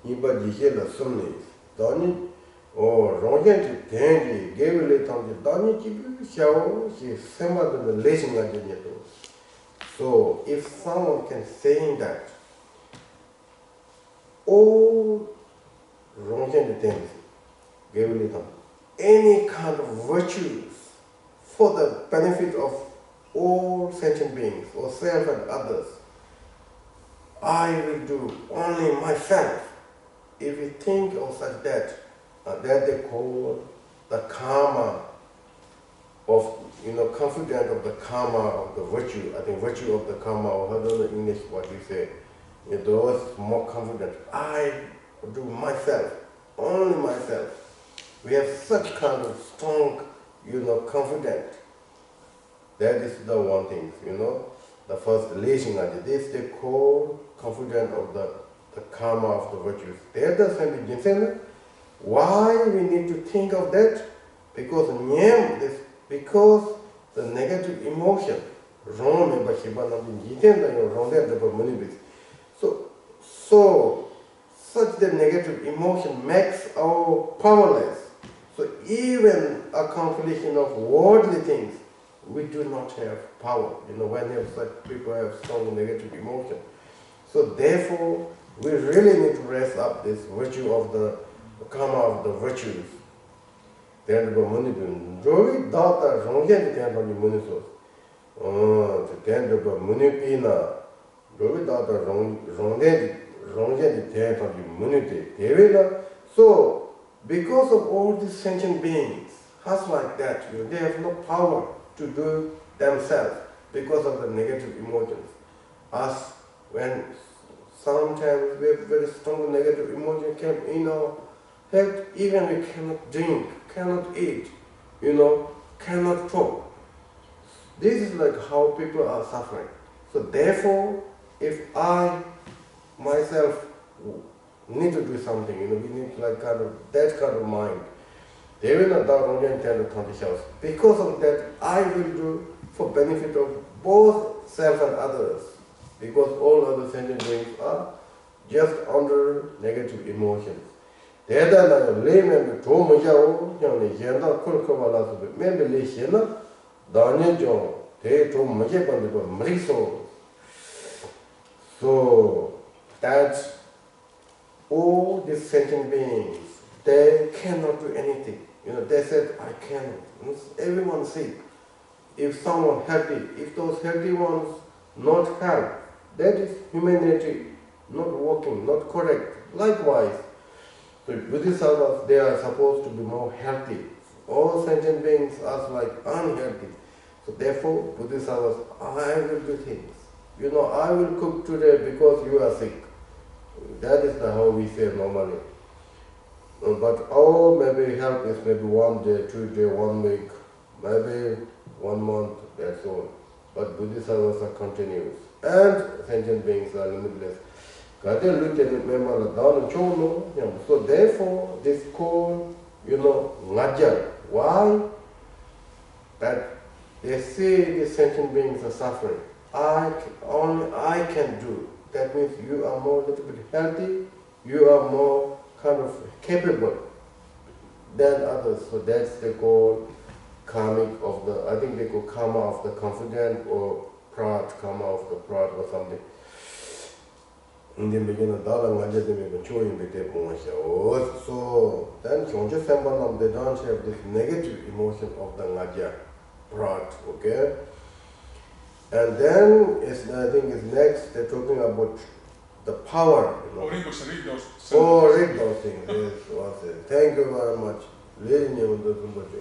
Iba jihela sumni, dani rongyan ti tenji gevele tangi dani chibi xiao si sema the leasing ajenyeto. So if someone can say that all rongyan ti tenji gevele tangi, any kind of virtues for the benefit of all sentient beings, or self and others, I will do only myself. If we think of such that they call the karma of, confident of the karma of the virtue. I think virtue of the karma, or I don't know in English what you say. Those more confident. I do myself, only myself. We have such kind of strong, confidence. That is the one thing, the first relation of this they call confident of the karma of the virtues. That doesn't mean why we need to think of that? Because the negative emotion, so such the negative emotion makes our powerless. So even accomplishing of worldly things, we do not have power. When such people have strong negative emotion. So therefore, we really need to raise up this virtue of the karma of the virtues. Then the money do data rongyan the money source. Then the money pina do data rongyan the so because of all these sentient beings, has like that, they have no power to do themselves because of the negative emotions. Us, when sometimes we have very strong negative emotion came in our head, even we cannot drink, cannot eat, cannot talk. This is like how people are suffering. So therefore, if I myself need to do something, we need like that kind of mind. They will not doubt only 10 to 20 shows. Because of that, I will do for benefit of both self and others. Because all other sentient beings are just under negative emotions. 대단한 레면 도무자오 형이 현다 콜코발라서 멤벨리시나 다니죠 대도 무제반도 머리소. So that's all these sentient beings, they cannot do anything. They said, I cannot. Everyone sick. If someone healthy, if those healthy ones not help, that is humanity not working, not correct. Likewise, So Bodhisattvas, they are supposed to be more healthy. All sentient beings are like unhealthy. So therefore, Bodhisattvas, I will do things. I will cook today because you are sick. That is how we say normally. But our maybe help is maybe 1 day, 2 day, 1 week, maybe 1 month, that's all. But Bodhisattvas are continuous. And sentient beings are limitless. So therefore, this called, Ngajar. Why? That they see the sentient beings are suffering. Only I can do. That means you are more little bit healthy, you are more kind of capable than others. So that's the goal karmic of the, I think they call karma of the confident or proud, karma of the proud or something. In the beginning, so then they don't have this negative emotion of the ngaja, proud, okay? And then I think it's next they're talking about the power. Read those. Read those things. Yes, thank you very much.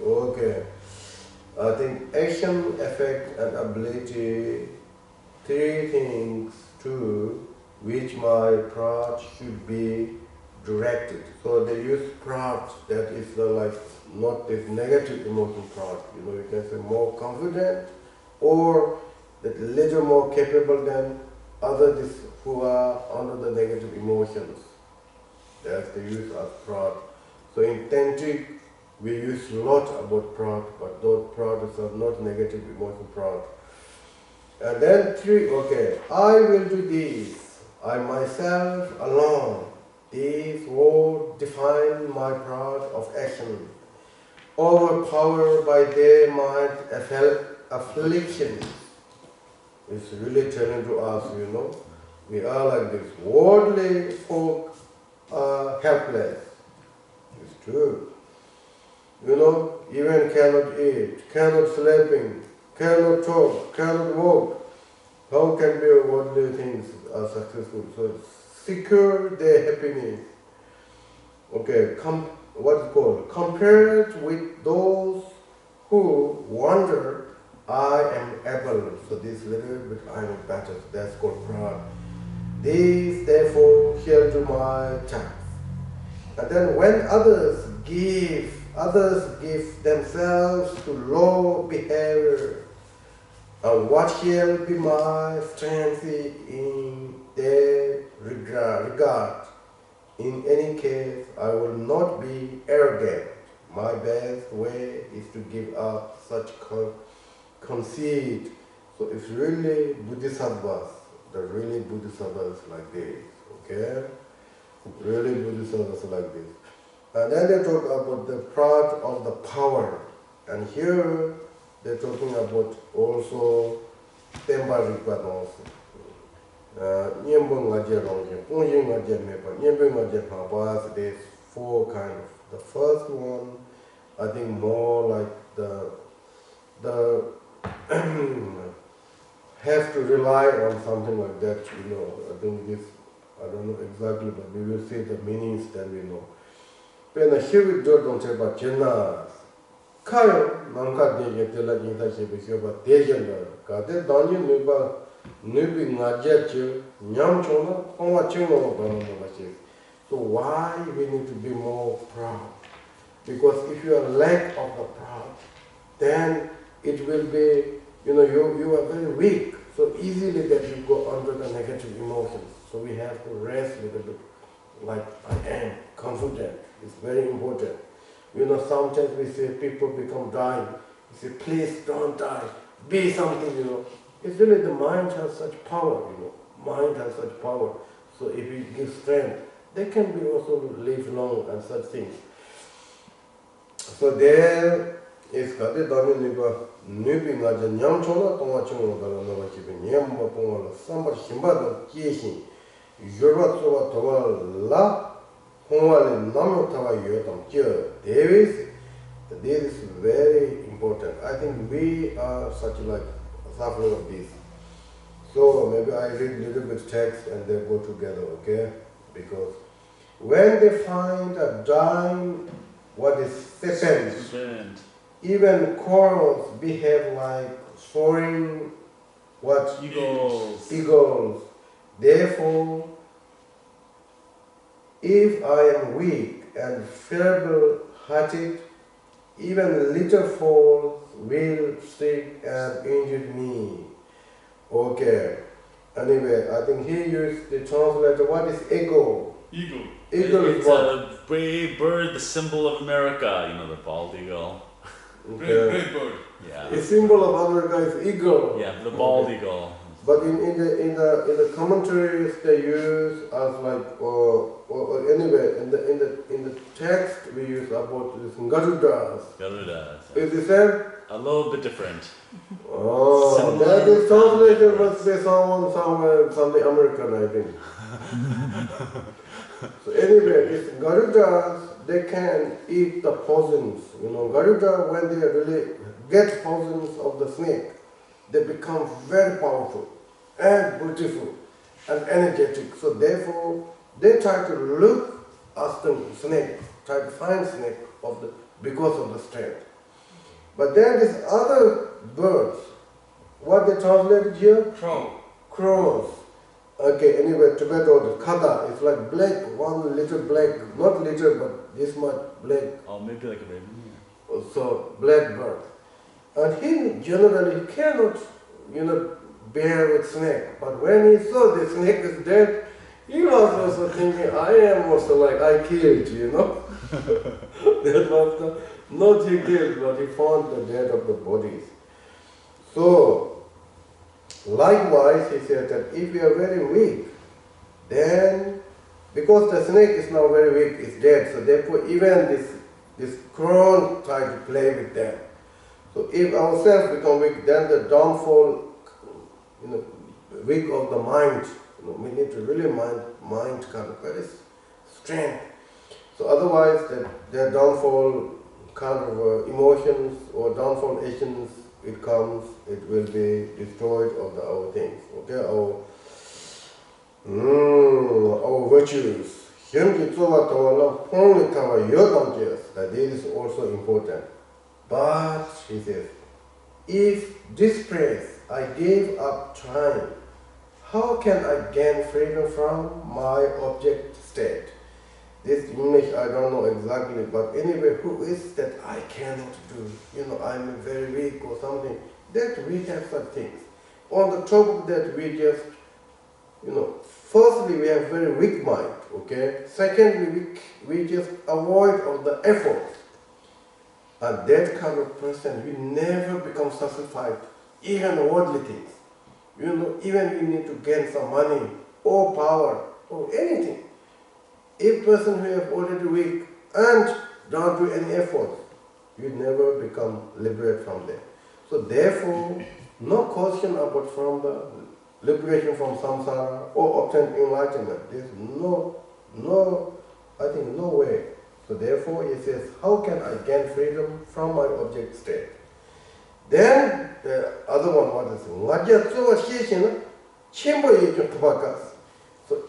Okay. I think action, effect, and ability, 3 things to which my prajna should be directed. So they use prajna, that is like not this negative emotion prajna. You can say more confident or that little more capable than others who are under the negative emotions. That's the use of prajna. So in Tantric, we use a lot about prajna, but those prajnas are not negative emotion prajna. And then 3, okay, I will do this. I myself alone. These words define my prajna of action. Overpowered by their mind afflictions. It's really telling to us, we are like this. Worldly folk are helpless. It's true. Even cannot eat, cannot sleeping, cannot talk, cannot walk. How can be worldly things are successful? So secure their happiness. Okay, what is called? Compared with those who wonder, I am able. So this little bit I am better. That's called prajna. These therefore hear to my chants. And then when others give themselves to low behavior. And what shall be my strength in their regard? In any case, I will not be arrogant. My best way is to give up such conceit. So it's really Bodhisattvas, the really Bodhisattvas like this, okay? Really Bodhisattvas like this. And then they talk about the part of the power. And here they're talking about also Tempa Rikpa also. There's 4 kind of. The first one, I think more like the have to rely on something like that, I think this, I don't know exactly, but we will see the meanings then we know. When here we don't say about Jenna, Kayo, Nanka de Tela Jinta Shibishova, Dejana, Kade Daniel Nuba, Nubi Najet, Nyam Chona, Homa Chino, so why we need to be more proud? Because if you are lack of the proud, then it will be, you are very weak. So easily that you go under the negative emotions. So we have to rest a little bit, like I am confident. It's very important. Sometimes we say people become dying. We say, please don't die. Be something, It's really the mind has such power, Mind has such power. So if you give strength, they can be also live long and such things. So there is Kade Dami Niba Nubi Naja Nyam Chola Tonga Chunga Dala Nova Chibi Nyam Ponga Samba Shimbada Kieshin Yorwa Tsoba Towa La Hongwale Namu Tawa Yotam Kyo Davis. This is very important. I think we are such like suffering of this. So maybe I read little bit text and they go together, okay? Because When they find a dime, what is serpent, Serpent. even corals behave like soaring what? Eagles. Eagles. Therefore, if I am weak and feeble-hearted, even little falls will stick and injure me. Okay. Anyway, I think he used the translator. What is eagle? Eagle. Eagle is It's what? a brave bird, the symbol of America. You know, the bald eagle. Great, great bird. Yeah. The symbol of America is eagle. Yeah, the bald eagle. But in the commentaries they use as like or anyway in the text we use about this Garudas. Garuda. Is the same? A little bit different. Oh, Similar that is translation and must be somewhere something American, I think. So anyway, these Garudas, they can eat the poisons. You know, Garuda, when they really get poisons of the snake, they become very powerful and beautiful and energetic. So therefore, they try to look at the snake, try to find snake because of the strength. But there is other birds. What they translated here? Crow. Crows. Okay, anyway, Tibetan, kada, it's like black, one little black, not little, but this much black, Oh, maybe like a raven. so black bird. And he generally cannot, bear with snake. But when he saw the snake is dead, he was also thinking, I am also like, I killed, That was not he killed, but he found the dead of the bodies. So, likewise, he said that if we are very weak, then, because the snake is now very weak, it's dead, so therefore even this crow try to play with them. So if ourselves become weak, then the downfall, weak of the mind, we need to really mind kind of very strength. So otherwise, their downfall kind of emotions or downfall actions, it will be destroyed of our things. Okay, our virtues. That is also important. But, he says, if this praise I gave up trying, how can I gain freedom from my object state? This English I don't know exactly, but anyway, who is that I cannot do? I'm very weak or something. That we have such things. On the top of that, we just, firstly we have very weak mind, okay? Secondly, we just avoid all the efforts. And that kind of person will never become satisfied, even worldly things. Even we need to gain some money or power or anything. A person who is already weak and don't do any effort, you never become liberated from there. So therefore, no question about from the liberation from samsara or obtain enlightenment. There's no way. So therefore, he says, how can I gain freedom from my object state? Then the other one, what is so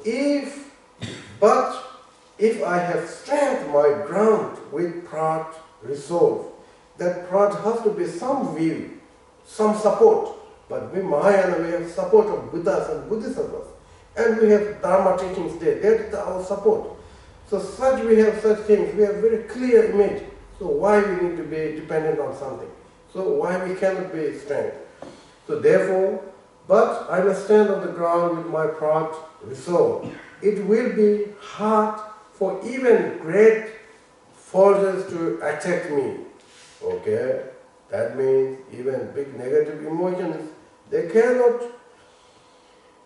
if I have strengthened my ground with pride resolve, that pride has to be some view, some support. But we Mahayana, we have support of Buddhas and Bodhisattvas. And we have Dharma teachings there. That is our support. So we have such things. We have very clear image. So why we need to be dependent on something? So why we cannot be strength? So therefore, but I must stand on the ground with my pride resolve. It will be hard for even great forces to attack me. Okay? That means even big negative emotions, they cannot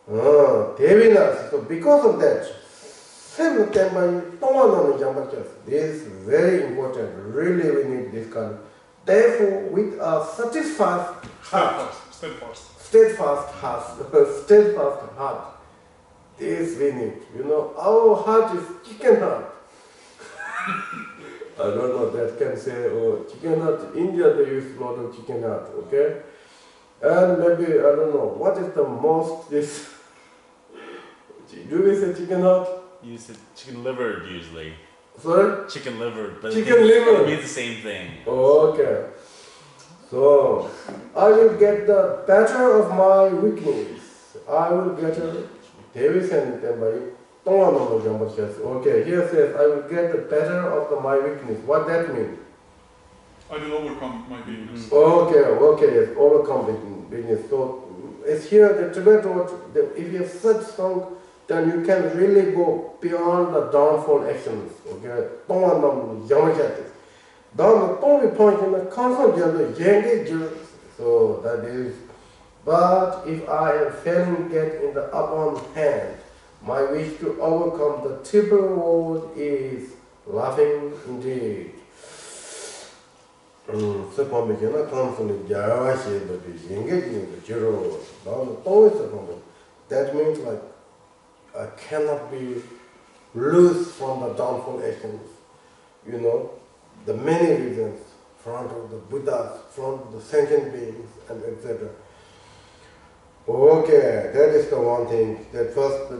devinas. So because of that, this is very important. Really we need this kind of. Therefore, with a steadfast heart, this we need. Our heart is chicken heart. I don't know, that can say, chicken heart. India, they use a lot of chicken heart, okay? And maybe, I don't know, what is the most, do we say chicken heart? You said chicken liver usually. Sorry? Chicken liver, but Chicken liver. it means the same thing. Okay. So, I will get the better of my weakness. I will get a Davis and okay, here says I will get the better of my weakness. What that means? I will overcome my weakness. Okay, yes, overcome weakness. So it's here the Tibetan, if you have such strong, then you can really go beyond the downfall actions. Okay, don't be pointing the constant so that is. But if I am failing get in the upper hand, my wish to overcome the triple world is laughing indeed. That means like I cannot be loose from the downfall actions. You know, the many reasons, front of the Buddhas, front of the sentient beings, and etc. Okay, that is the one thing. That first,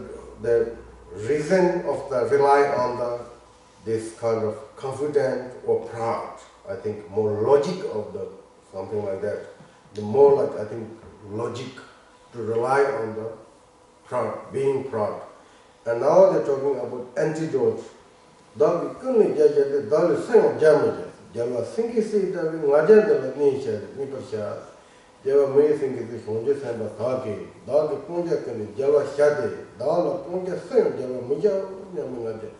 the reason of the rely on this kind of confident or proud. I think more logic of the something like that. The more like I think logic to rely on the proud, being proud. And now they're talking about antidotes. Dog couldn't judge the dog is saying German. Jama think is it that we wajan the nature, Nipasha. Java may think it is Honja and the Taki. Dog Punja can Java Shade. Dog Punja saying Java Muja Yamanaja.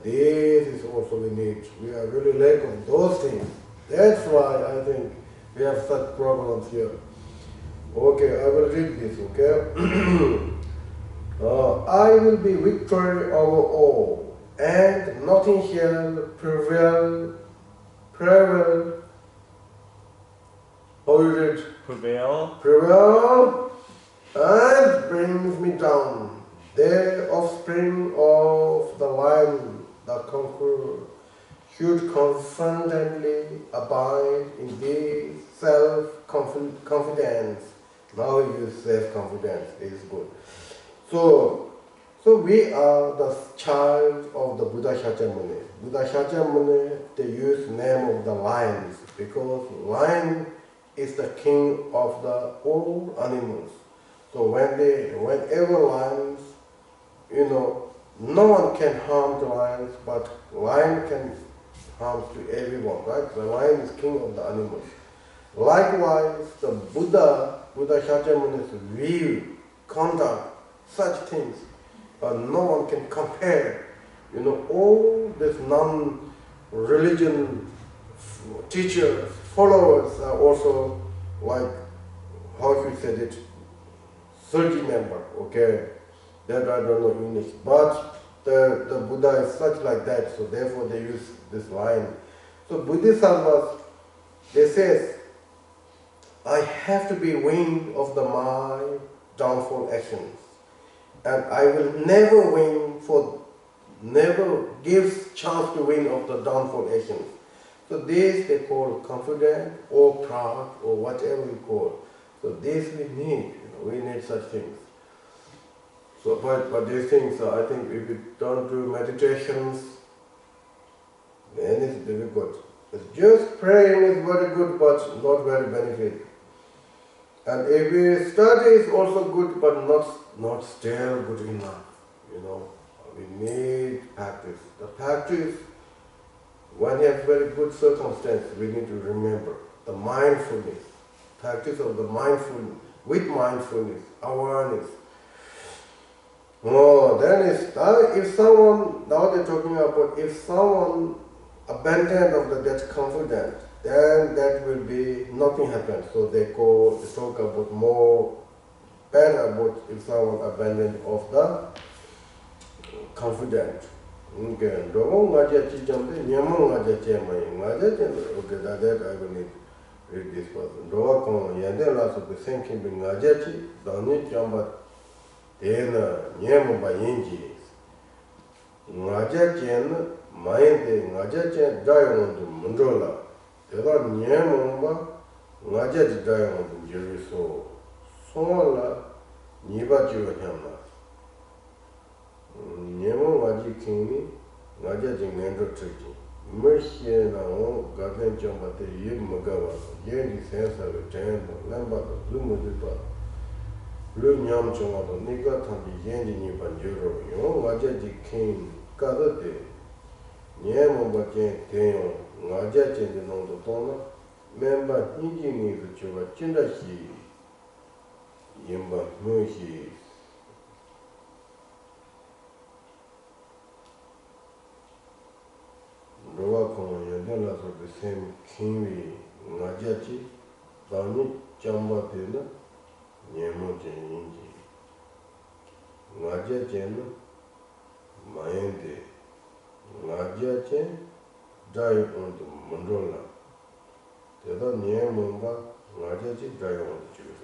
This is also we need. We are really lack of those things. That's why I think we have such problems here. Okay, I will read this, okay? I will be victory over all, and nothing shall prevail. How is it? Prevail and brings me down. The offspring of the lion, the conqueror, should confidently abide in this self-confidence. Now you use self-confidence, it is good. So we are the child of the Buddha Shakyamuni. Buddha Shakyamuni, they use name of the lions because lion is the king of the all animals. So whenever lions, you know, no one can harm the lions, but lion can harm to everyone, right? The lion is king of the animals. Likewise, the Buddha Shakyamuni's view, conduct, such things, no one can compare. You know, all these non-religion teachers, followers are also like, how you said it, 30 member, okay? That I don't know English, but the Buddha is such like that, so therefore they use this line. So Bodhisattvas, they say, I have to be wing of my downfall actions, and I will never never give chance to win of the downfall actions. So this they call confident or proud or whatever we call. So this we need, we need such things. So, but these things, I think if we don't do meditations, then it's difficult. Just praying is very good, but not very benefit. And if we study is also good, but not still good enough. You know, we need practice. The practice, when you have very good circumstance, we need to remember the mindfulness, practice of the mindfulness, with mindfulness, awareness. Oh, then if someone, now they're talking about if someone abandoned of that confidence, then that will be, nothing happens. So they talk about more bad about if someone abandoned of the confidence. Okay, that I will need read this person. Tena nyemo ba yinji ngaja chen maende ngaja chen dayo ndu mundola tera nyemo ba ngaja di dayo ndu jiriso sola niba jiwa nyama Nemo Maji King, Naja Jingendo Tricky. Mercia now, Garden Jambate, Yim Magawa, Yen sense of a ten, Lamba, Lumudipa, Lu Nyam Chonga, Nika Tangi Yendi Nipanjuro, Yo, Maja King, Kadate, Nyemo Bakin, Teo, Naja Jendin on the Tona, Member Niji the Chuva Chindashi, Yimba Muhi. Roa con yandela of the same king Najachi, Bani Chamba Dena, Nyemo Jeninji. Naja Jen, Mayende, Naja Chen, die on the Mondola. The other Nyemomba, Najachi, die on the Jews.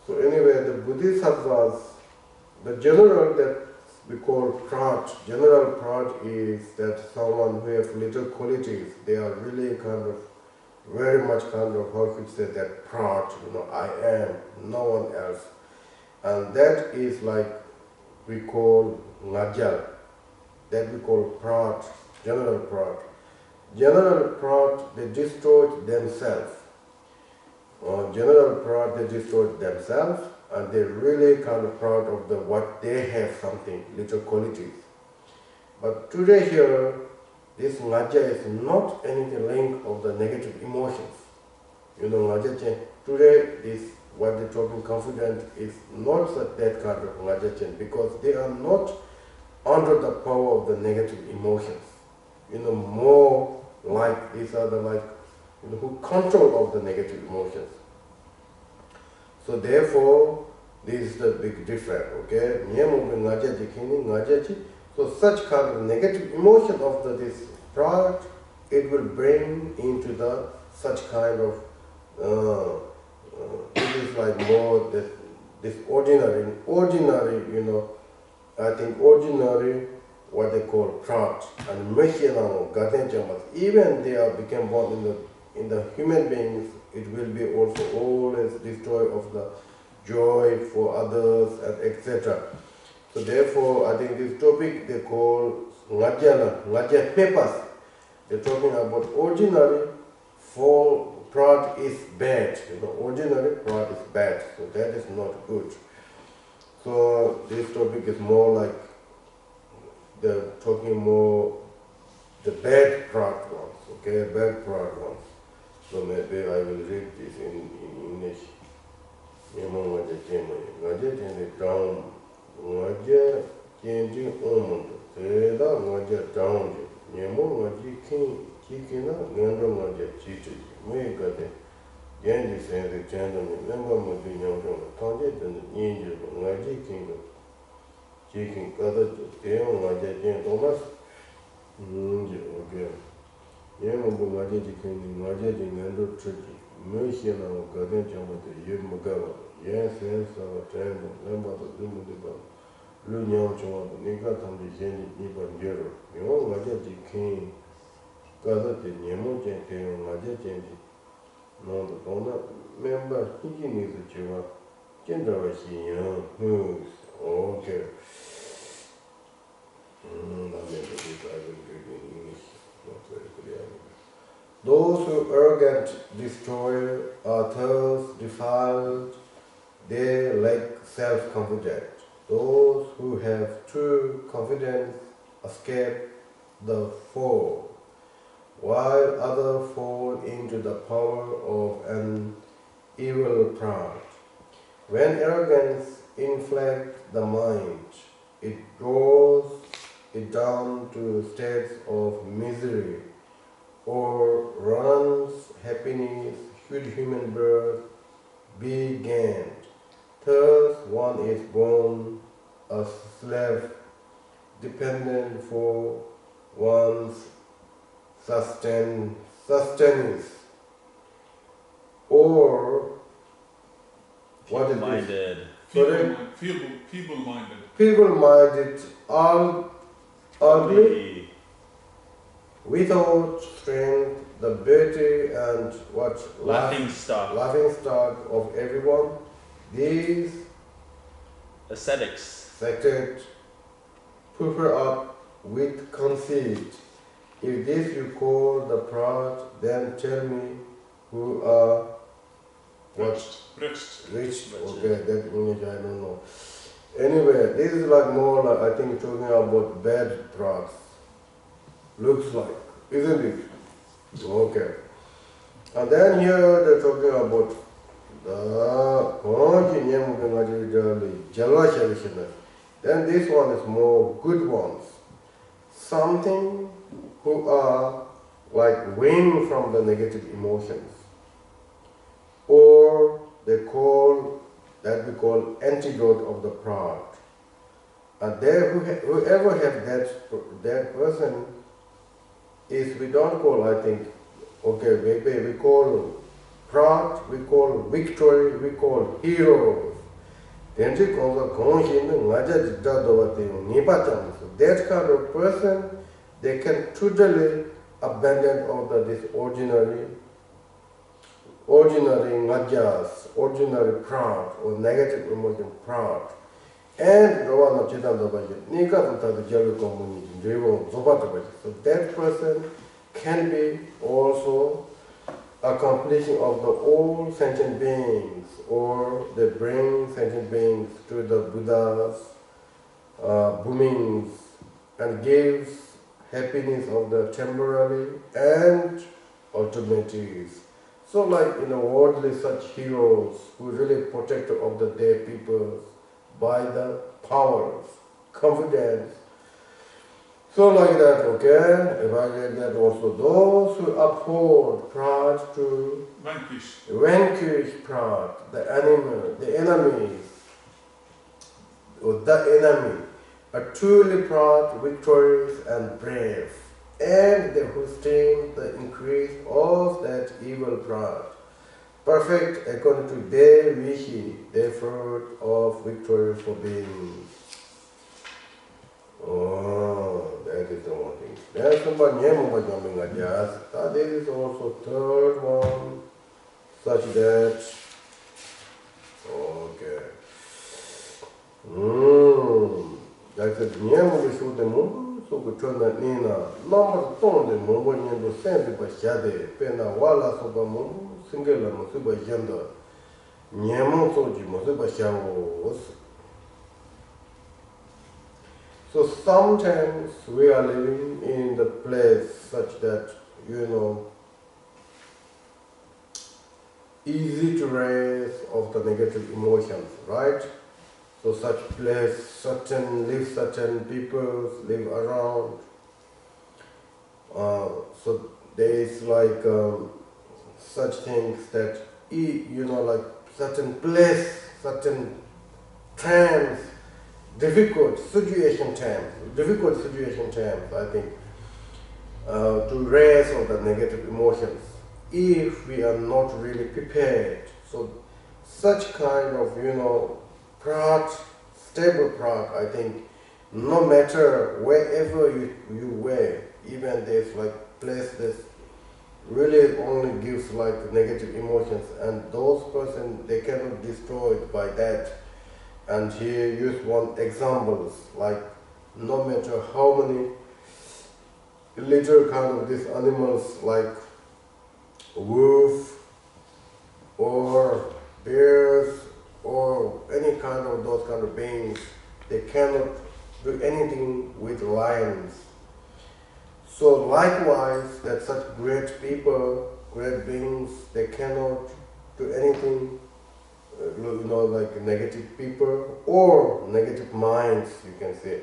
So anyway, the Bodhisattvas, the general that we call Prat, general Prat is that someone who has little qualities, they are really kind of, very much kind of, how could you say that Prat, I am, no one else. And that is like we call Ngajal, that we call Prat, general Prat. General Prat, they destroyed themselves. General proud, they destroyed themselves, and they're really kind of proud of what they have, something, little qualities. But today here, this Ngaja is not anything link of the negative emotions. Ngaja today is what they're talking confident is not that kind of Ngaja because they are not under the power of the negative emotions. More like these are the who control of the negative emotions. So therefore, this is the big difference, okay? So such kind of negative emotion of this product, it will bring into the such kind of, it is like more this ordinary, I think ordinary, what they call prat, and Meshina, Gaten Jamas, even they are become born in the human beings, it will be also always destroy of the joy for others and etc. So therefore, I think this topic they call Ngajya papers. They're talking about ordinary for pride is bad. Ordinary pride is bad. So that is not good. So this topic is more like they're talking more the bad pride ones, okay, bad pride ones. So maybe I will read this in English. Ngaja Kendi down, Ngaja Kendi Omund, Teda Ngaja down, Nemo Ngaji King, Kikina, Ganda Ngaja Chichi, Megate, Yendi said the gentleman, remember Madina, Tonjet and the angel, Ngaji King, Chicken, Gada, Deo Ngaja Jen Thomas, okay. Yemabu Ngaji Kendi, Ngaja Jingando Tricky. Merciana Garden Jamate, Yim Magawa, yes, Tando, Lamba, the Lumudiba, Lu Nyam Choma, Nika Tambi Yen, Nipan Yero, Yo Majaji King, Gaza de Nemo Jente, Maja Jenti, no the Dona, member, Hiki is the Chiva, Gendawashi, who's okay. I will read in English, not very clear. Those who arrogant destroy are thus defiled, they lack self-confidence. Those who have true confidence escape the fall, while others fall into the power of an evil pride. When arrogance inflects the mind, it draws it down to states of misery, or runs happiness, should human birth be gained. Thus one is born a slave, dependent for one's sustenance, or what is Feeble-minded. Feeble-minded. Feeble-minded, ugly, without strength, the beauty and what Laughing stock. laughing stock of everyone. These Ascetics. sected pucker up with conceit. If this you call the proud, then tell me who are what Rich. rich. Okay, that English I don't know. Anyway, this is like more like I think talking about bad prods. Looks like, isn't it? Okay. And then here they're talking about the then this one is more good ones. Something who are like weaned from the negative emotions. Or they call that we call antidote of the proud. And there whoever have that person is we don't call I think okay maybe we call proud, we call victory, we call heroes. That kind of person, they can totally abandon all this ordinary najas, ordinary proud or negative emotion proud. And so that person can be also accomplishing of the all sentient beings, or they bring sentient beings to the Buddha's boomings and gives happiness of the temporary and alternatives. So like in the worldly such heroes who really protector of the dead people by the powers, confidence. So like that, okay, if I get that also, those who uphold pride to vanquish pride, the animal, the enemies, or the enemy, are truly proud, victorious and brave, and they who sting the increase of that evil pride. Perfect according to their wishi, their fruit of victory for being. Oh, that is the one thing. There's somebody jumping like that. This is also third one, such that. Okay. Like the Nyamu show the moon, so we turn that Nina. Number two, the moon and the same by Shade, Pena Walla Soba Moon, single and Musuba Yanda. Nyamu Soji, Musuba Shao. So sometimes we are living in the place such that, easy to raise of the negative emotions, right? So such place, certain people live around. So there is like such things that, like certain place, certain times, difficult situation times, I think, to raise all the negative emotions if we are not really prepared. So such kind of, proud, stable proud, I think, no matter wherever you were, even there's like place that really only gives like negative emotions, and those persons, they cannot be destroyed by that. And here use one examples, like no matter how many little kind of these animals like wolf or bears or any kind of those kind of beings, they cannot do anything with lions. So likewise, that such great people, great beings, they cannot do anything like negative people or negative minds, you can say.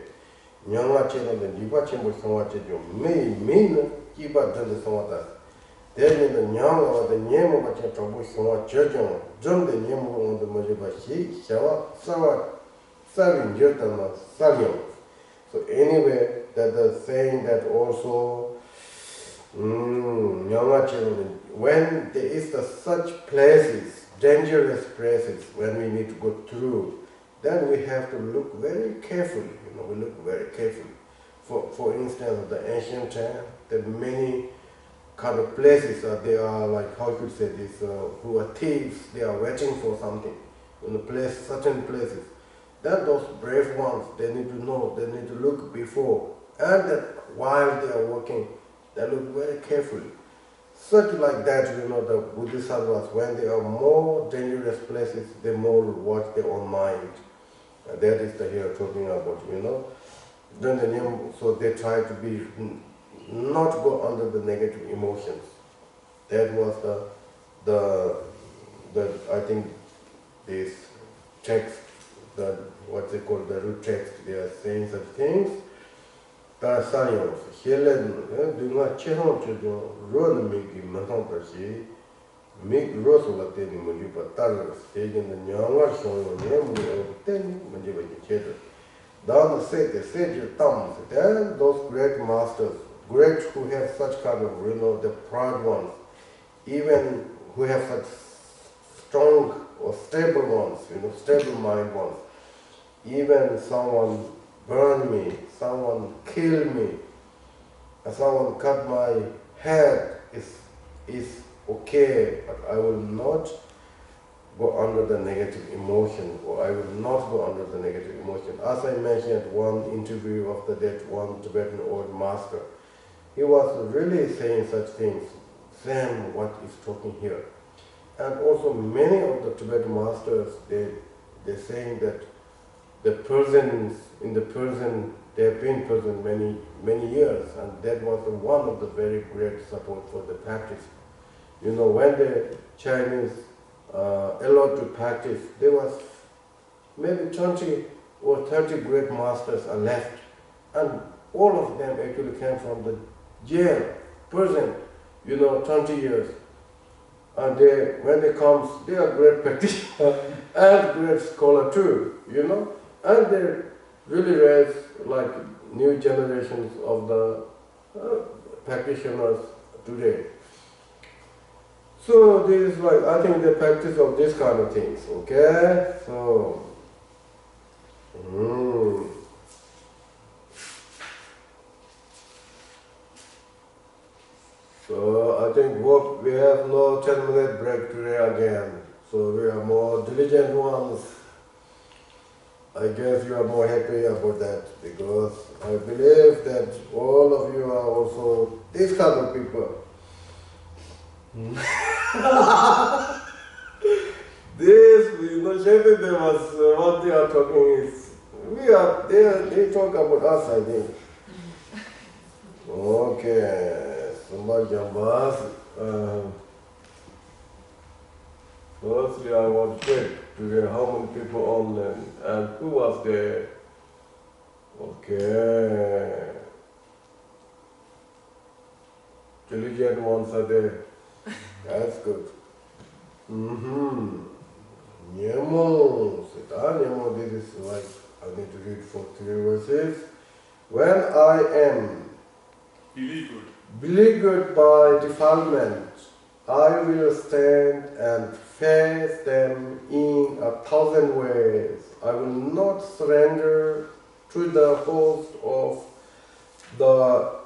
Nyanga chena the jiba chimbo sangwa chejo me kiba dende sangwa. Then the nyanga the nyemo ba chen chambo sangwa chejo jom the nyemo on the majiba shi shawa sawa savin jertana salyo. So anyway, that the saying that also nyanga chena when there is such places, dangerous places when we need to go through, then we have to look very carefully, we look very carefully. for instance, the ancient time, there are many kind of places they are like, how could say this, who are thieves, they are waiting for something in a place, certain places. Then those brave ones, they need to know, they need to look before, and that while they are working, they look very carefully. Such like that, you know, the Bodhisattvas, when they are more dangerous places, they more watch their own mind. That is the here talking about, you know. Then so they try to be not go under the negative emotions. That was the I think this text, the what they call the root text, they are saying such things. That science, Helen, do not channel to run Mickey Matantashi, make Rosula Teddy Mulipa Taras, taking the younger son of them, then Majiba Cheddar. Down the set, the sage thumbs, then those great masters, great who have such kind of, you know, the proud ones, even who have such strong or stable ones, you know, stable mind ones, even someone burn me, someone kill me, someone cut my head is okay, but I will not go under the negative emotion, or I will not go under the negative emotion. As I mentioned one interview of that one Tibetan old master, he was really saying such things, same what is talking here. And also many of the Tibetan masters, they're saying that the persons in the person, they have been present many years, and that was one of the very great support for the practice. You know, when the Chinese allowed to practice, there was maybe 20 or 30 great masters are left, and all of them actually came from the jail, prison, you know, 20 years. And when they come, they are great practitioner and great scholar too, you know. And they really raise like new generations of the practitioners today. So this is like, I think the practice of this kind of things, okay? So, so I think we have no 10-minute break today again. So we are more diligent ones. I guess you are more happy about that, because I believe that all of you are also these kind of people. This, you know, Shaitan was what they are talking is, they talk about us, I think. Okay, Sumba Jambas. Firstly, I want to check to hear how many people online and who was there. Okay. Diligent ones are there. That's good. Nyemo, Nyemo, this is like, I need to read for 3 verses. When I am beleaguered by defilement, I will stand and face them in 1,000 ways. I will not surrender to the host of the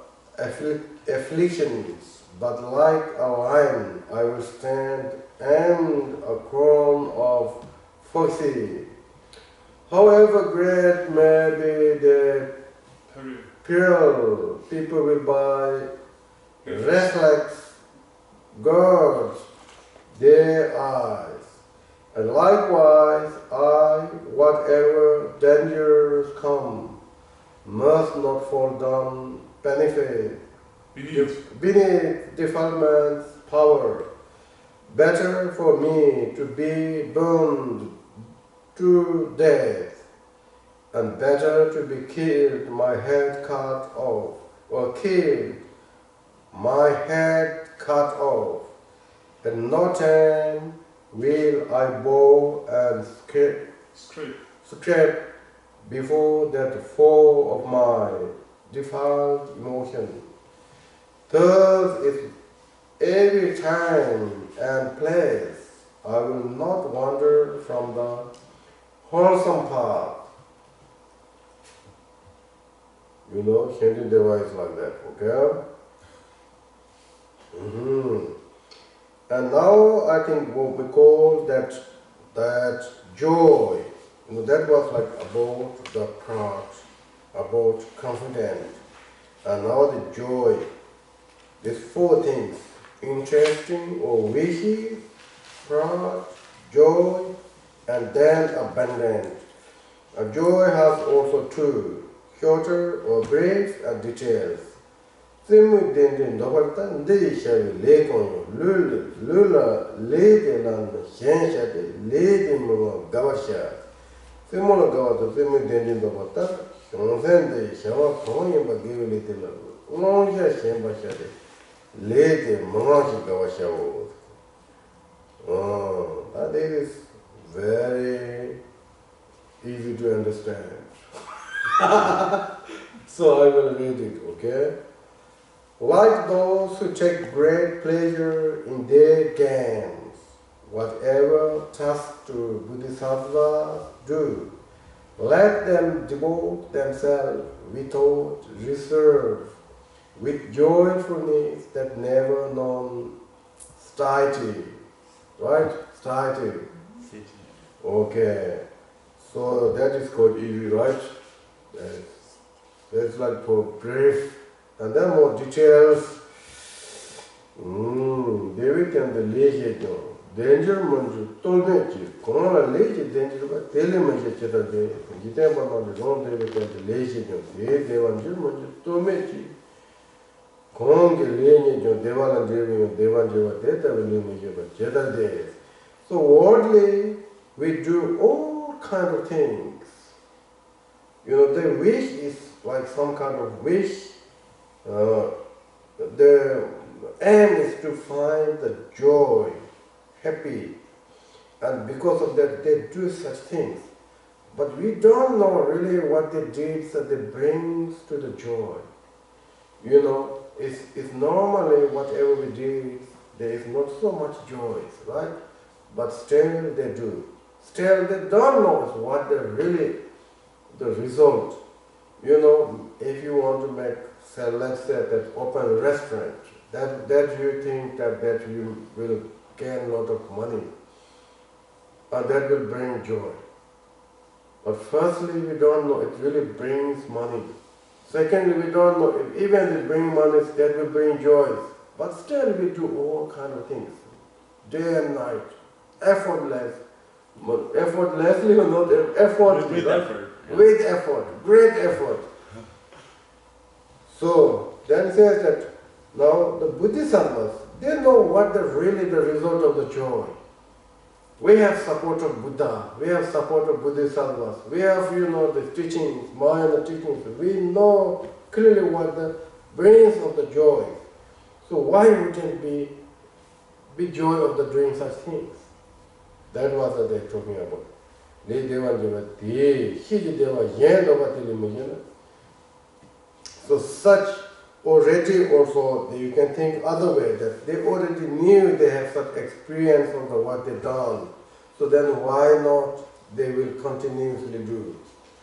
afflictions, but like a lion I will stand and a crown of foxy. However great may be the peril, people will buy reflex guard their eyes. And likewise, I, whatever dangers come, must not fall down beneath defilement's power. Better for me to be burned to death, and better to be killed, my head cut off, or killed, my head cut off, and no time will I bow and scrape before that foe of my defiled emotion. Thus is every time and place. I will not wander from the wholesome path. You know, Shanti Deva is like that, okay? And now I think what we call that joy, you know, that was like about the proud, about confidence. And now the joy, these four things, interesting or wishy, proud, joy, and then abundant. And joy has also two, shorter or brief and details. Simu dendin dobarta ndi shawi le kono lula le de lan shen shade le de mo gawasha. Simu no gawato simu dendin dobarta shonsen de shawa kono yamba gewe le de lan ngonsha shen ba shade le de mo gawasha wo. Oh, that is very easy to understand. So I will read it, okay? Like those who take great pleasure in their games, whatever task to bodhisattvas do, let them devote themselves without reserve, with joyfulness that never known satiety. Right? Satiety. Okay. So that is called easy, right? That's like for brief. And then more details. David and the lazy danger manju tolmechi. Kona lazy danger but telemanji cheta de. Gitemba manju don't David and the lazy devanju manju tolmechi. Konge lenye devala devanjeva deta velimejeva cheta de. So worldly we do all kind of things. You know, the wish is like some kind of wish. The aim is to find the joy, happy, and because of that they do such things. But we don't know really what the deeds that they brings to the joy. You know, it's normally whatever we do, there is not so much joy, right? But still they do. Still they don't know what the really the result. You know, if you want to make, say, let's say that open restaurant, that you think that you will gain a lot of money, and that will bring joy. But firstly, we don't know it really brings money. Secondly, we don't know if even if it brings money, that will bring joy. But still, we do all kind of things, day and night, effortless, but effortlessly or not, effort with effort. Yeah. With effort, great effort. So then it says that now the Bodhisattvas, they know what really the result of the joy. We have support of Buddha, we have support of Bodhisattvas, we have, you know, the teachings, Mahayana teachings. We know clearly what the brings of the joy. So why wouldn't be joy of the doing such things? That was what they're talking about. So such already also, you can think other way, that they already knew they have such experience of what they've done. So then why not they will continuously do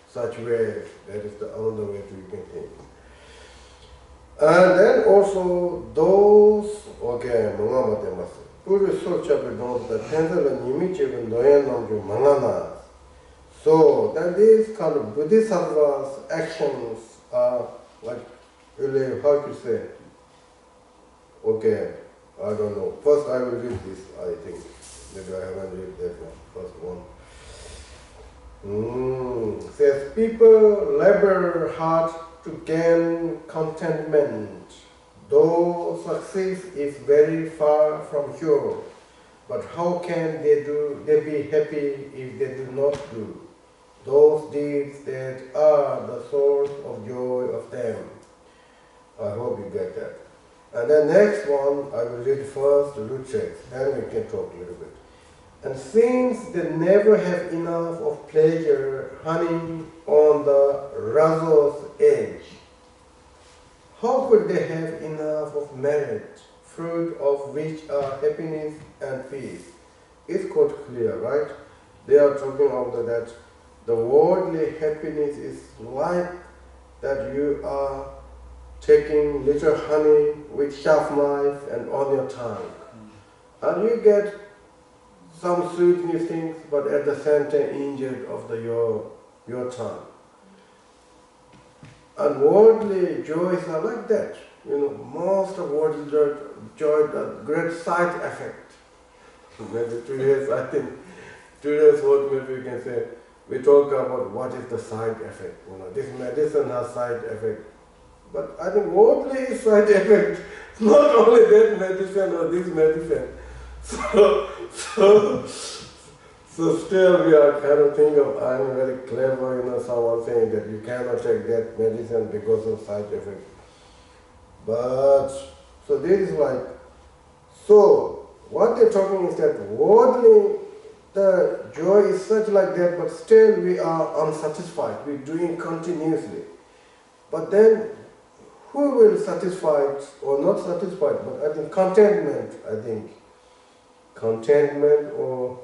such way? That is the another way you can think. And then also those, okay, so then these kind of Bodhisattvas actions are like really, how to say? Okay, I don't know. First I will read this, I think. Maybe I haven't read that one, first one. Says, people labor hard to gain contentment, though success is very far from sure. But how can they be happy if they do not do those deeds that are the source of joy of them? I hope you get that. And then next one, I will read first the root text, then we can talk a little bit. And since they never have enough of pleasure hanging on the razor's edge, how could they have enough of merit, fruit of which are happiness and peace? It's quite clear, right? They are talking about that the worldly happiness is like that you are taking little honey with sharp knife and on your tongue. And you get some sweetness things, but at the same time injured of your tongue. And worldly joys are like that. Most of worldly joy, the great side effect. Maybe today's what maybe we can say, we talk about what is the side effect. This medicine has side effect. But I think worldly side effect, not only that medicine or this medicine. So still we are kind of thinking of, I'm very clever, someone saying that you cannot take that medicine because of side effect. But, so this is like, so what they're talking is that worldly, the joy is such like that, but still we are unsatisfied, we're doing continuously. But then, who will satisfy or not satisfied, but I think contentment, contentment or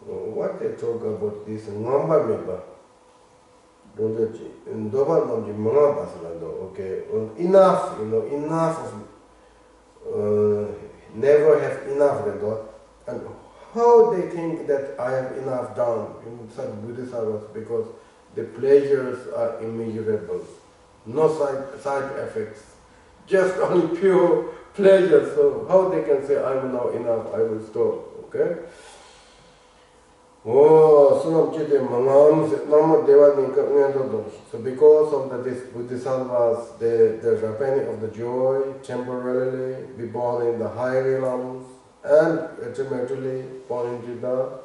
what they talk about this ngamba meba don't in doba namji manga baslando okay enough enough of never have enough and how they think that I have enough done in such Buddhist hours because the pleasures are immeasurable, no side effects, just only pure pleasure. So how they can say I'm now enough, I will stop, okay? Oh, so because of this Bodhisattvas, the ripening of the joy, temporarily be born in the higher realms and ultimately born into the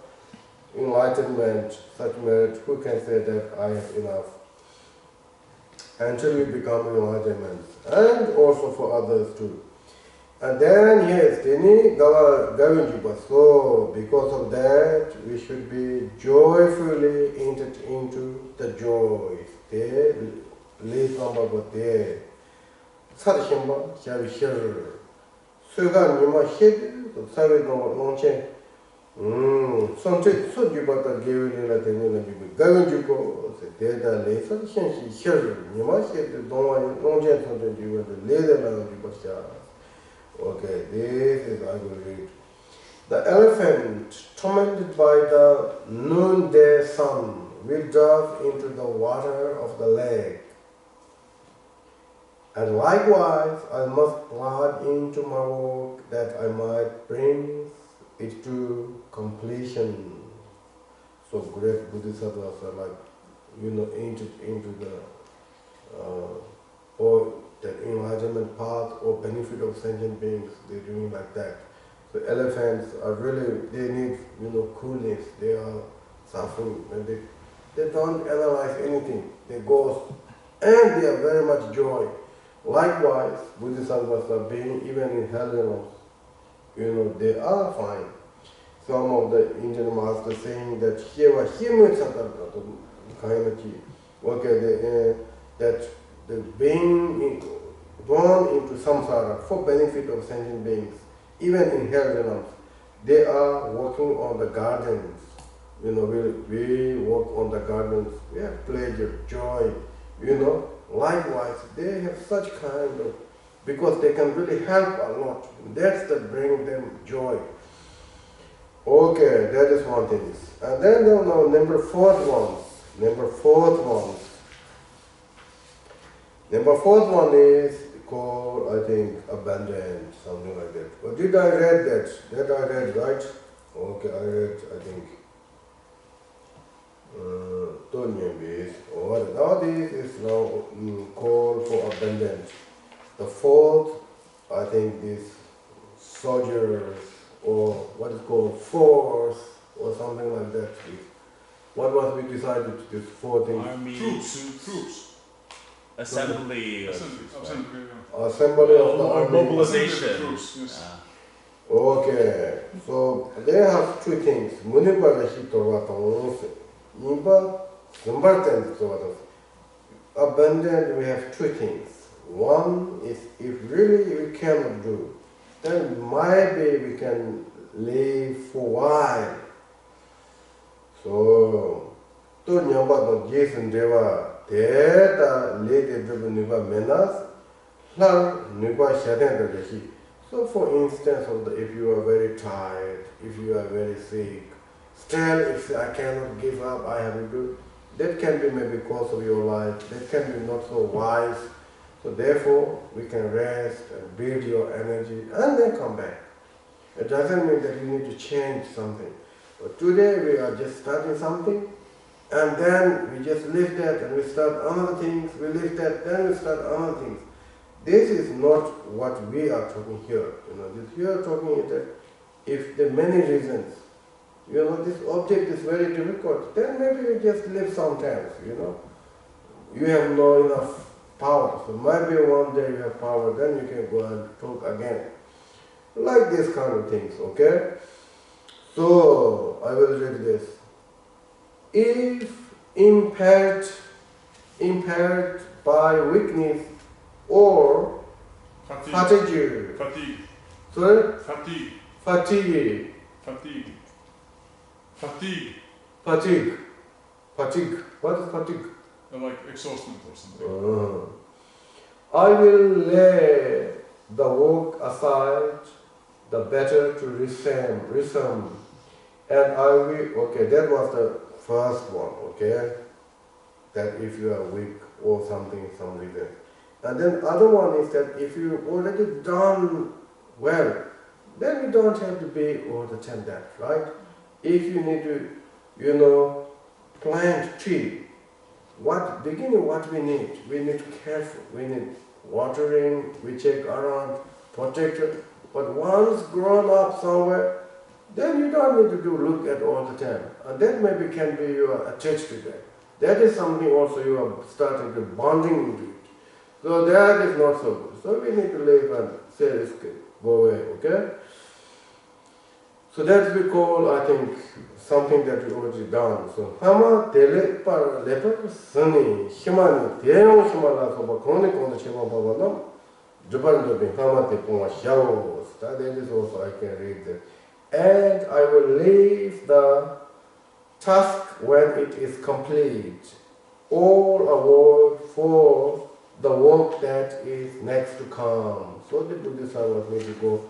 enlightenment, such merit, who can say that I have enough? Until we become enlightenment, and also for others too. And then yes, so because of that, we should be joyfully entered into the joys. They lead number but they Sarshimba, Shavishir, Suga Nima Hid, Savi Nonche, Sonte Sujibata Gavila Tenila Gavinjuko, Deda Laser, Shenshi, Shir, Nima Hid, Nonche, the Leda Jubasha. Okay, this is I will read. The elephant, tormented by the noonday sun, will dive into the water of the lake. And likewise, I must plunge into my work that I might bring it to completion. So great Bodhisattvas are like, entered into the or the enlightenment path or benefit of sentient beings. They're doing like that. So elephants are really, they need, coolness. They are suffering and they don't analyze anything. They go and they are very much joy. Likewise, Bodhisattvas are being even in hell realms. They are fine. Some of the Indian masters saying that that the being born into samsara for benefit of sentient beings, even in hell realms, they are working on the gardens. We work on the gardens, we have pleasure, joy, Likewise, they have such kind of, because they can really help a lot. That's that bring them joy. Okay, that is one thing. And then number fourth one. Number fourth one is called, I think, abandoned, something like that. But did I read that? That I read, right? Okay, I read, I think. Now this is now called for abandoned. The fourth, I think, this soldiers or what is called force or something like that. What was we decided this fourth thing? Troops. Assembly. Assembly of the army. Mobilization. Troops, yes. Okay, so they have two things. Abandoned, we have two things. One is if really we cannot do, then maybe we can live for a while. So, to nyamba no Jason Deva, data late nuba menas, nuba shaden. So for instance, if you are very tired, if you are very sick, still if I cannot give up, I have to do, that can be maybe cause of your life, that can be not so wise. So therefore, we can rest and build your energy and then come back. It doesn't mean that you need to change something. But today we are just starting something, and then we just leave that and we start other things, we leave that, then we start other things. This is not what we are talking here. This we are talking is that if there are many reasons, this object is very difficult, then maybe we just live sometimes, You have no enough power. So maybe one day you have power, then you can go and talk again. Like this kind of things, okay? So I will read this. If impaired by weakness or fatigue. Sorry? Fatigue. What is fatigue? Like exhaustion or something. I will lay the work aside, the better to resume. And I will, okay, that was the first one, okay? That if you are weak or something, some reason. And then other one is that if you already done well, then you don't have to be all the time that, right? If you need to, plant tree, what we need? We need careful, we need watering, we check around, protect it. But once grown up somewhere, then you don't need to look at all the time. And that maybe can be you are attached to that. That is something also you are starting to bonding into it. So that is not so good. So we need to live and say this go away, okay? So that we call, I think, something that we already done. So hama dele par leper sani himani deyong himala soba kone shima baba nam juban dobi hama te punga shao. That is also I can read that. And I will leave the task when it is complete, all award for the work that is next to come. So the Buddhist was made to go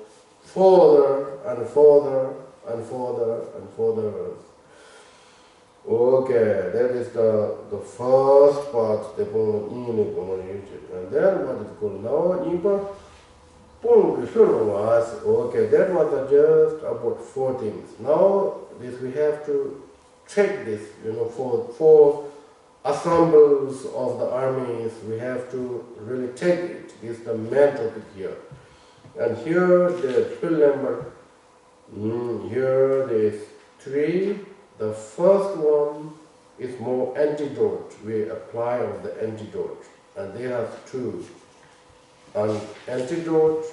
further and further and further and further. Okay, that is the first part, the and then what is called now, okay, that was just about 4 things. Now this we have to check this, for assembles of the armies, we have to really take it. This is the main topic here. And here the fill number, here there is 3. The first one is more antidote. We apply of the antidote. And they have 2. And antidote,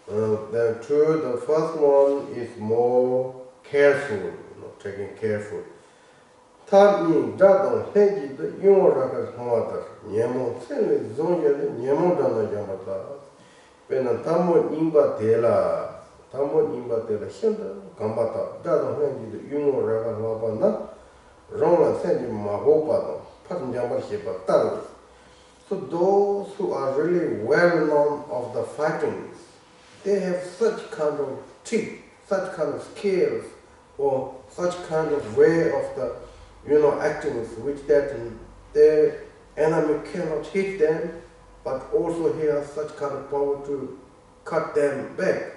then 2, the first one is more careful, taking careful. Tami dadon heji the yunga hamata, nyemo sene zonja nyemo dana yamata. When tamo imba dela, shenda gambata, dadon heji the yunga hamata, rona sendi mahopa, patin jamba shepa tal. So those who are really well known of the fightings, they have such kind of tip, such kind of skills, or such kind of way of the acting which that the enemy cannot hit them, but also he has such kind of power to cut them back.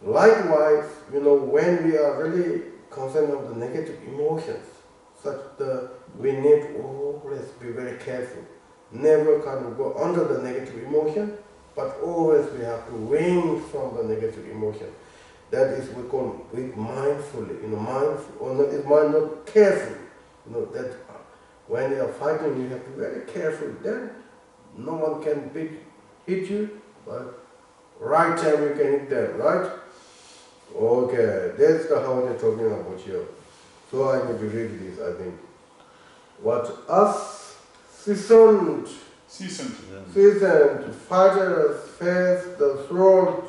Likewise, when we are really concerned of the negative emotions, we need to always be very careful. Never kind of go under the negative emotion, but always we have to win from the negative emotion. That is we call it mindfully, mindful, or not, is mind not careful. That when you are fighting, you have to be very careful. Then no one can hit you, but right time you can hit them, right? Okay, that's how they're talking about here. So I need to read this, I think. What us seasoned fighters face the throat.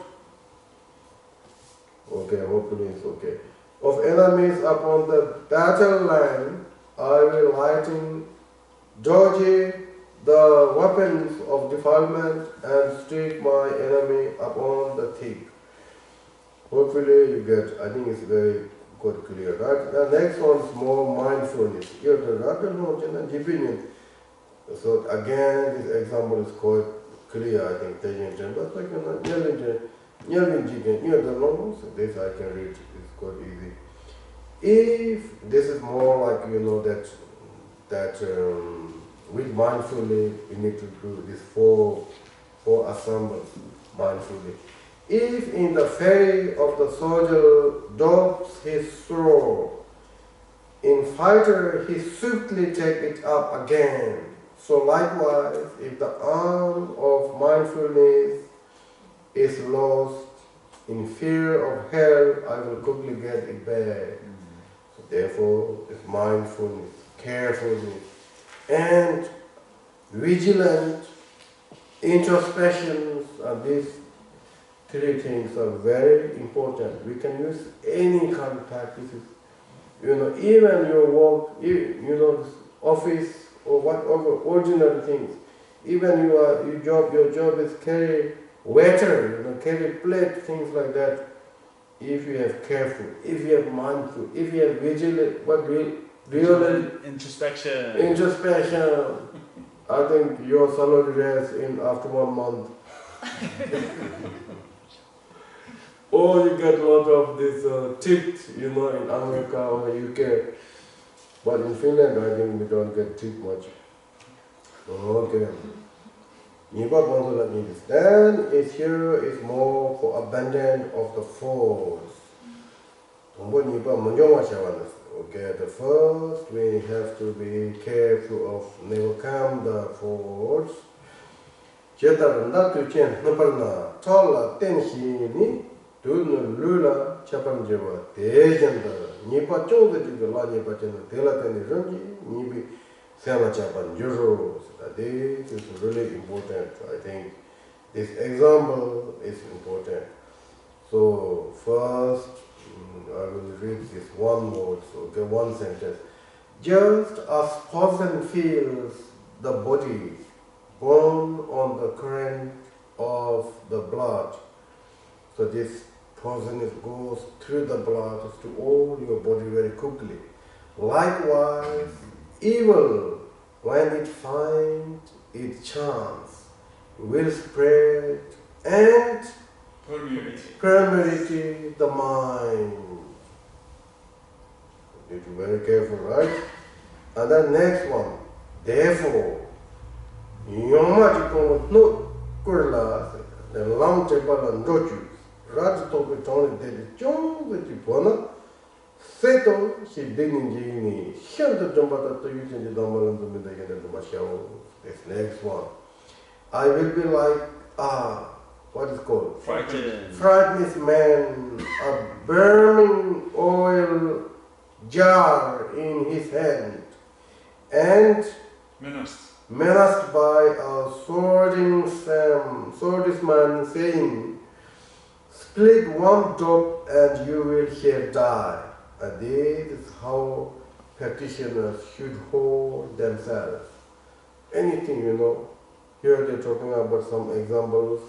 Okay, hopefully it's okay. Of enemies upon the battle line, I will lighten dodge the weapons of defilement and strike my enemy upon the thick. Hopefully you get, I think it's very good clear, right? The next one is more mindfulness. Here the so again, this example is quite clear, I think, but like, so this I can read, it's quite easy. If this is more like, with mindfully, we need to do this four assembles mindfully. If in the ferry of the soldier drops his sword, in fighter he swiftly take it up again. So likewise, if the arm of mindfulness is lost in fear of hell, I will quickly get it back. So therefore, it's mindfulness, carefulness, and vigilant introspections, and these three things are very important. We can use any kind of practices. Even your work, office or whatever ordinary things. Even your job is carry water, carry plate, things like that. If you have careful, if you have mindful, if you have vigilant, really introspection, I think your salary raise in after 1 month. Or you get a lot of this tips, in America or UK. But in Finland, I think we don't get tip much. Okay. Then here is more for abandon of the force. Okay, the first we have to be careful of never come the force. Dūnu lūla chapan jewa dējanda nipa chōda jiga la nipa chana tēla tēni rāngi nipi sēla chapan juru. This is really important. I think this example is important. So first, I will read this one word, okay, one sentence. Just as poison fills the body, borne on the current of the blood, so this poison goes through the blood to all your body very quickly. Likewise, evil, when it finds its chance, will spread and permeate the mind. You need to be very careful, right? And then next one, therefore, the long table and doju. Raj topi toni dedi chong dedi bona seto si dinini shanta jambata to yutin damalan to midagenda to mashao. This next one, I will be like what is called frightened man, a burning oil jar in his hand, and menaced by a swordless man saying, split one drop and you will here die. And this is how practitioners should hold themselves. Anything, here they're talking about some examples,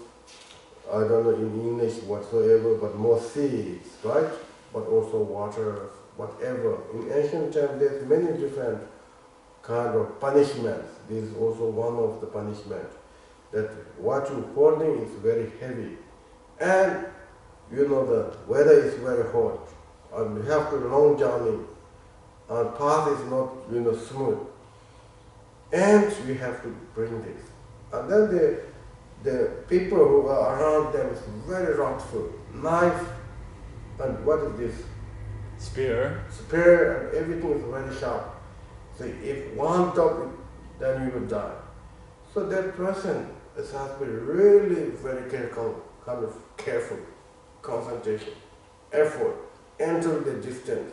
I don't know in English whatsoever, but more seeds, right? But also water, whatever. In ancient times, there's many different kind of punishments. This is also one of the punishments. That what you're holding is very heavy. And the weather is very hot, and we have to long journey, and path is not, smooth, and we have to bring this. And then the people who are around them is very wrathful, knife, and what is this? Spear, and everything is very sharp. So if one drop it, then you will die. So that person has to be really very careful, kind of careful. Concentration, effort, enter the distance.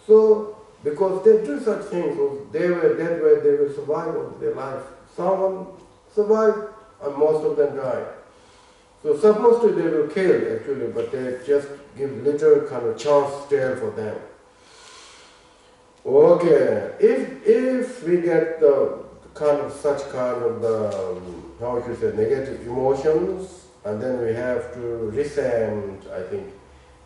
So, because they do such things, so that way they will survive of their life. Someone survived and most of them died. So supposed to they will kill actually, but they just give little kind of chance there for them. Okay, if we get the kind of such kind of the how you say negative emotions, and then we have to resent, I think.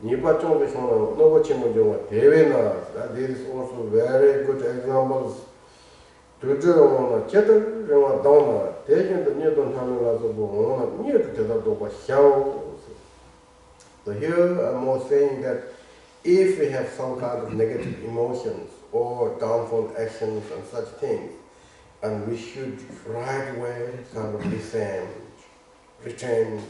Nipa chong be shong no go chimo jong dewe na. This is also very good examples. To do on a cheddar, rema dona, taking the new don't have a so near to the dopa xiao. So here I'm more saying that if we have some kind of negative emotions or downfall actions and such things, and we should right away kind of resent, return,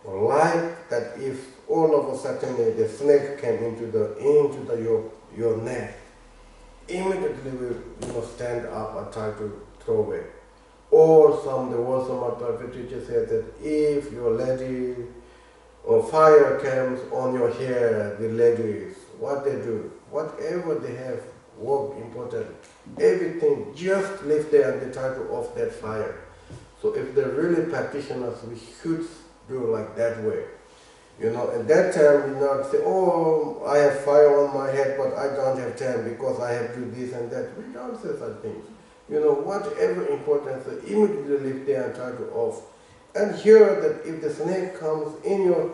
like that if all of a sudden the snake came into your neck, immediately we stand up and try to throw away. Or there was some other teacher said that if your lady or fire comes on your hair, the ladies, what they do, whatever they have, work important, everything, just live there and they try to off that fire. So if they're really practitioners, we should do like that way. At that time, not say, oh, I have fire on my head, but I don't have time because I have to do this and that. We don't say such things. Whatever important, so immediately live there and try to off. And here that if the snake comes in your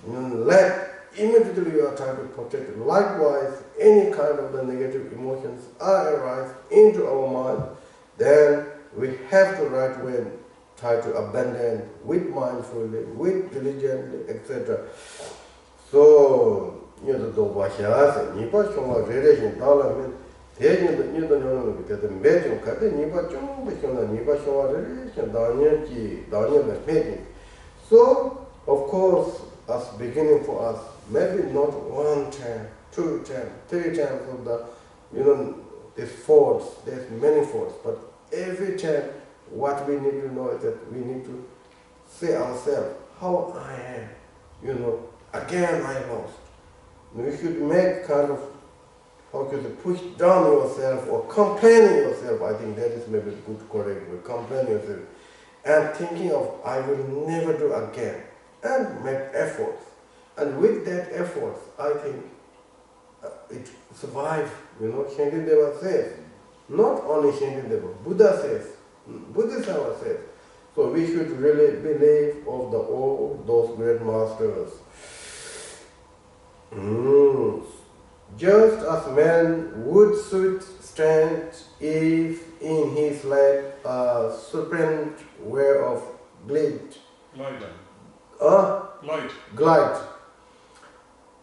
leg, immediately you are trying to protect it. Likewise, any kind of the negative emotions are arise into our mind, then we have to right away try to abandon with mindfully, with diligently, etc. So, the Vashas, Nipa Shonga relation, Talamin, taking the Newton because the Medium cut the Nipa Chung, Nipa Shonga relation, Daniel and making. So, of course, as beginning for us, maybe not one time, 2 times, 3 times of the, these faults, there's many faults, but every time what we need to know is that we need to say ourselves, how I am, again I lost. We should make kind of, how could you push down yourself or complaining yourself, I think that is maybe good correct word, complaining yourself, and thinking of, I will never do again, and make efforts. And with that effort, I think it survives, Shantideva says, not only Shantideva, Buddha says, Buddhism says. So we should really believe of all those great masters. Just as man would stand if in his life a serpent were of glide. Glide.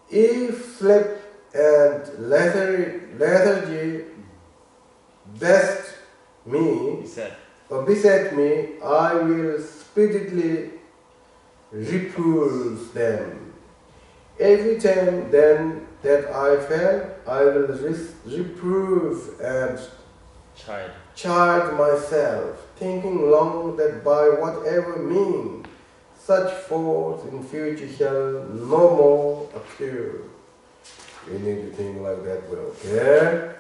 If sleep and lethargy beset me, I will speedily repulse them. Every time then that I fail, I will reprove and chide myself, thinking long that by whatever means such faults in future shall no more occur. We need to think like that well, okay?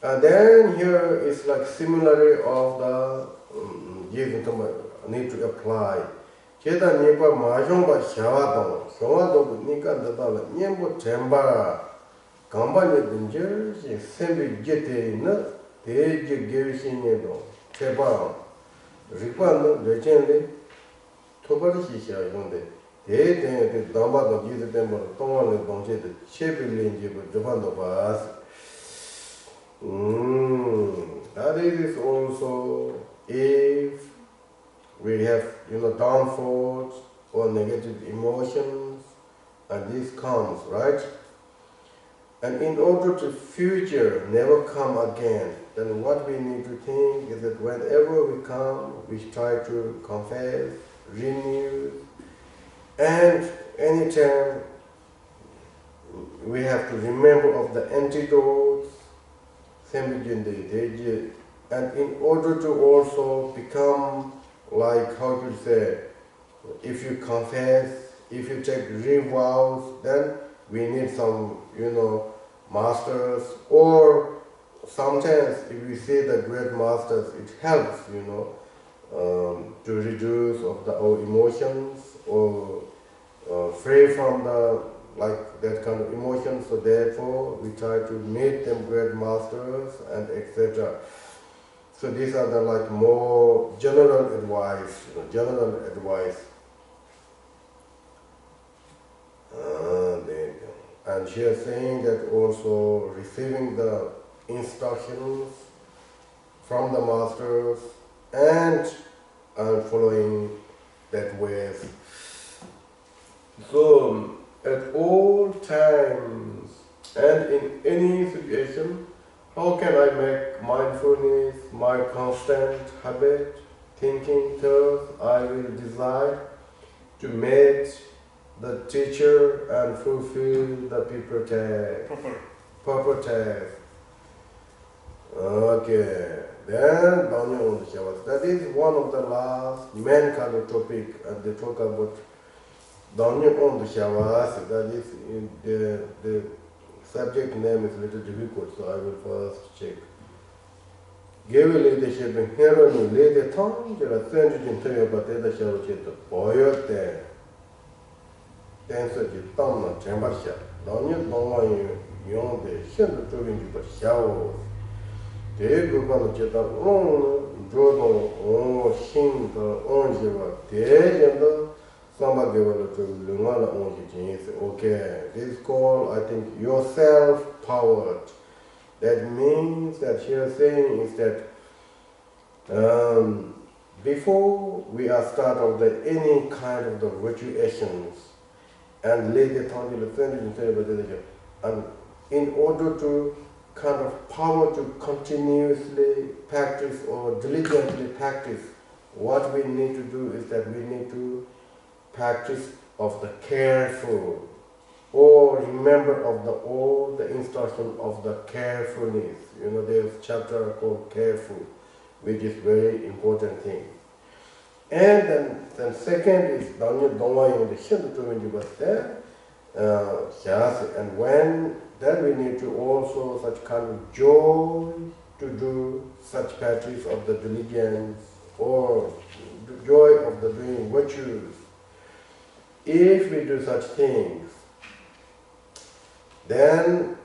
And then here is like similarity of the need to apply. Cheta nipa mahjongba shawado nika dadala nyembo temba gamba nedinje sembi jete na teje gerishinye do teba ripa no legende tobari shisha yonde de damba do jize temba tonga le donje de chebi lenje bo jobando bas. That is also if we have downfalls or negative emotions, and this comes, right? And in order to future never come again, then what we need to think is that whenever we come, we try to confess, renew, and anytime we have to remember of the antidotes, and in order to also become like, how to say, if you confess, if you take revows, then we need some, masters, or sometimes if we see the great masters, it helps, to reduce of our emotions or free from the like that kind of emotion, so therefore we try to make them great masters and etc. So these are the like more general advice, general advice. And she is saying that also receiving the instructions from the masters and following that way. So at all times and in any situation, how can I make mindfulness my constant habit, thinking thus I will decide to meet the teacher and fulfill the proper task. Okay, then that is one of the last main kind of topic, and they talk about Danya on the Shavas, that is in the subject name is a little difficult, so I will first check. Give leadership in hero and lead the tongue, there are 30 in three about the Shavachet, boy there. Dancer, you don't know, Chambersha. Don't you know the shouldn't do in the shower? They go on the jet alone, Jordan, or Shin, the orange, the somebody will to Lumana orange. Okay, this is called, I think, yourself-powered. That means that she is saying is that before we are start of the any kind of the virtuations and lay the tongue and in order to kind of power to continuously practice or diligently practice, what we need to do is that we need to practice of the careful, or remember of all the instruction of the carefulness. You know, there's a chapter called careful, which is very important thing. And then second is Danya Dongwa the Shindu when you was there. And when then we need to also such kind of joy to do such practice of the diligence or the joy of the doing virtues. If we do such things, then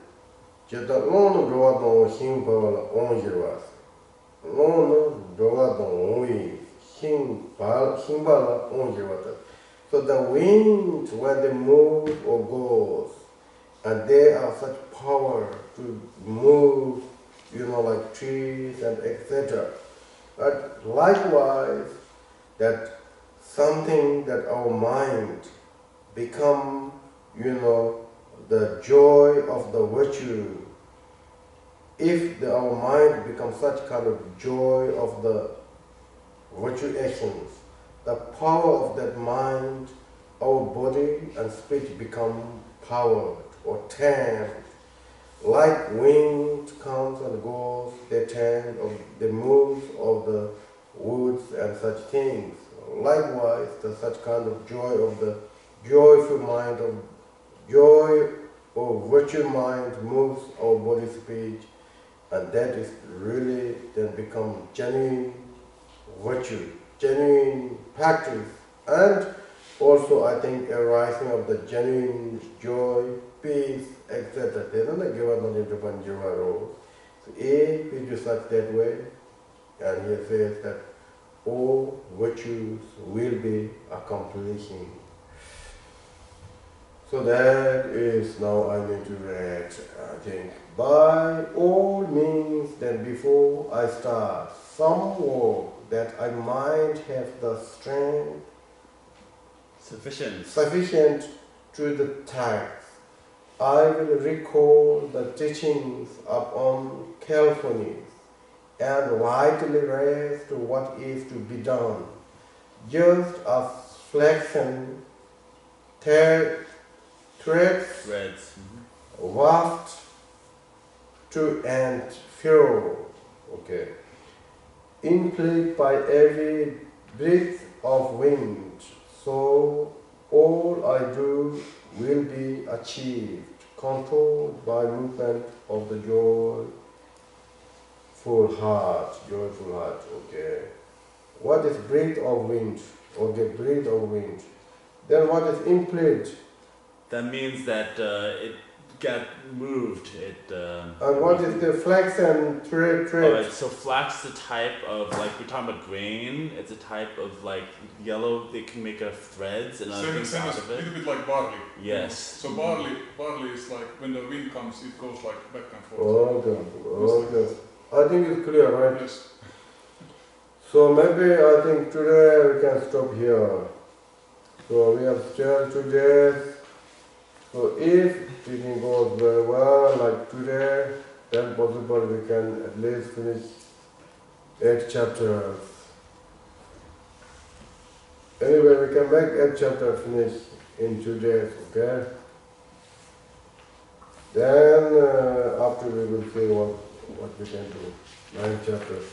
just the long draw no simple on your long draw no himbala on your. So the wind, when they move or goes, and they have such power to move, you know, like trees and etc. But likewise, that something that our mind become, you know, the joy of the virtue. If our mind becomes such kind of joy of the virtuations, the power of that mind, our body and spirit become powered or tamed. Like wind comes and goes, they tend or they move of the woods and such things. Likewise, the such kind of joy of the joyful mind of joy or virtue mind moves our body speech, and that is really then become genuine virtue, genuine practice, and also I think arising of the genuine joy, peace, etc. So if we do such that way, and he says that all virtues will be accomplishing. So that is now I need to read, I think, by all means then before I start some work that I might have the strength sufficient to the task, I will recall the teachings upon carefulness and rightly raise to what is to be done, just as flaxen threads waft to and fro, okay, inflated by every breath of wind, so all I do will be achieved, controlled by movement of the joyful heart, okay. What is breath of wind? Okay, breath of wind. Then what is implant That means that it got moved. And what is the flax and thread? Alright, so flax is a type of, like, we're talking about grain. It's a type of, like, yellow. They can make threads and other things Same out as of a it. little bit like barley. Yes. So barley is like when the wind comes, it goes like back and forth. Okay. I think it's clear, right? Yes. So maybe I think today we can stop here. So we have still 2 days. So if teaching goes very well, like today, then possible we can at least finish 8 chapters. Anyway, we can make 8 chapters finish in 2 days, okay? Then after we will see what we can do. 9 chapters.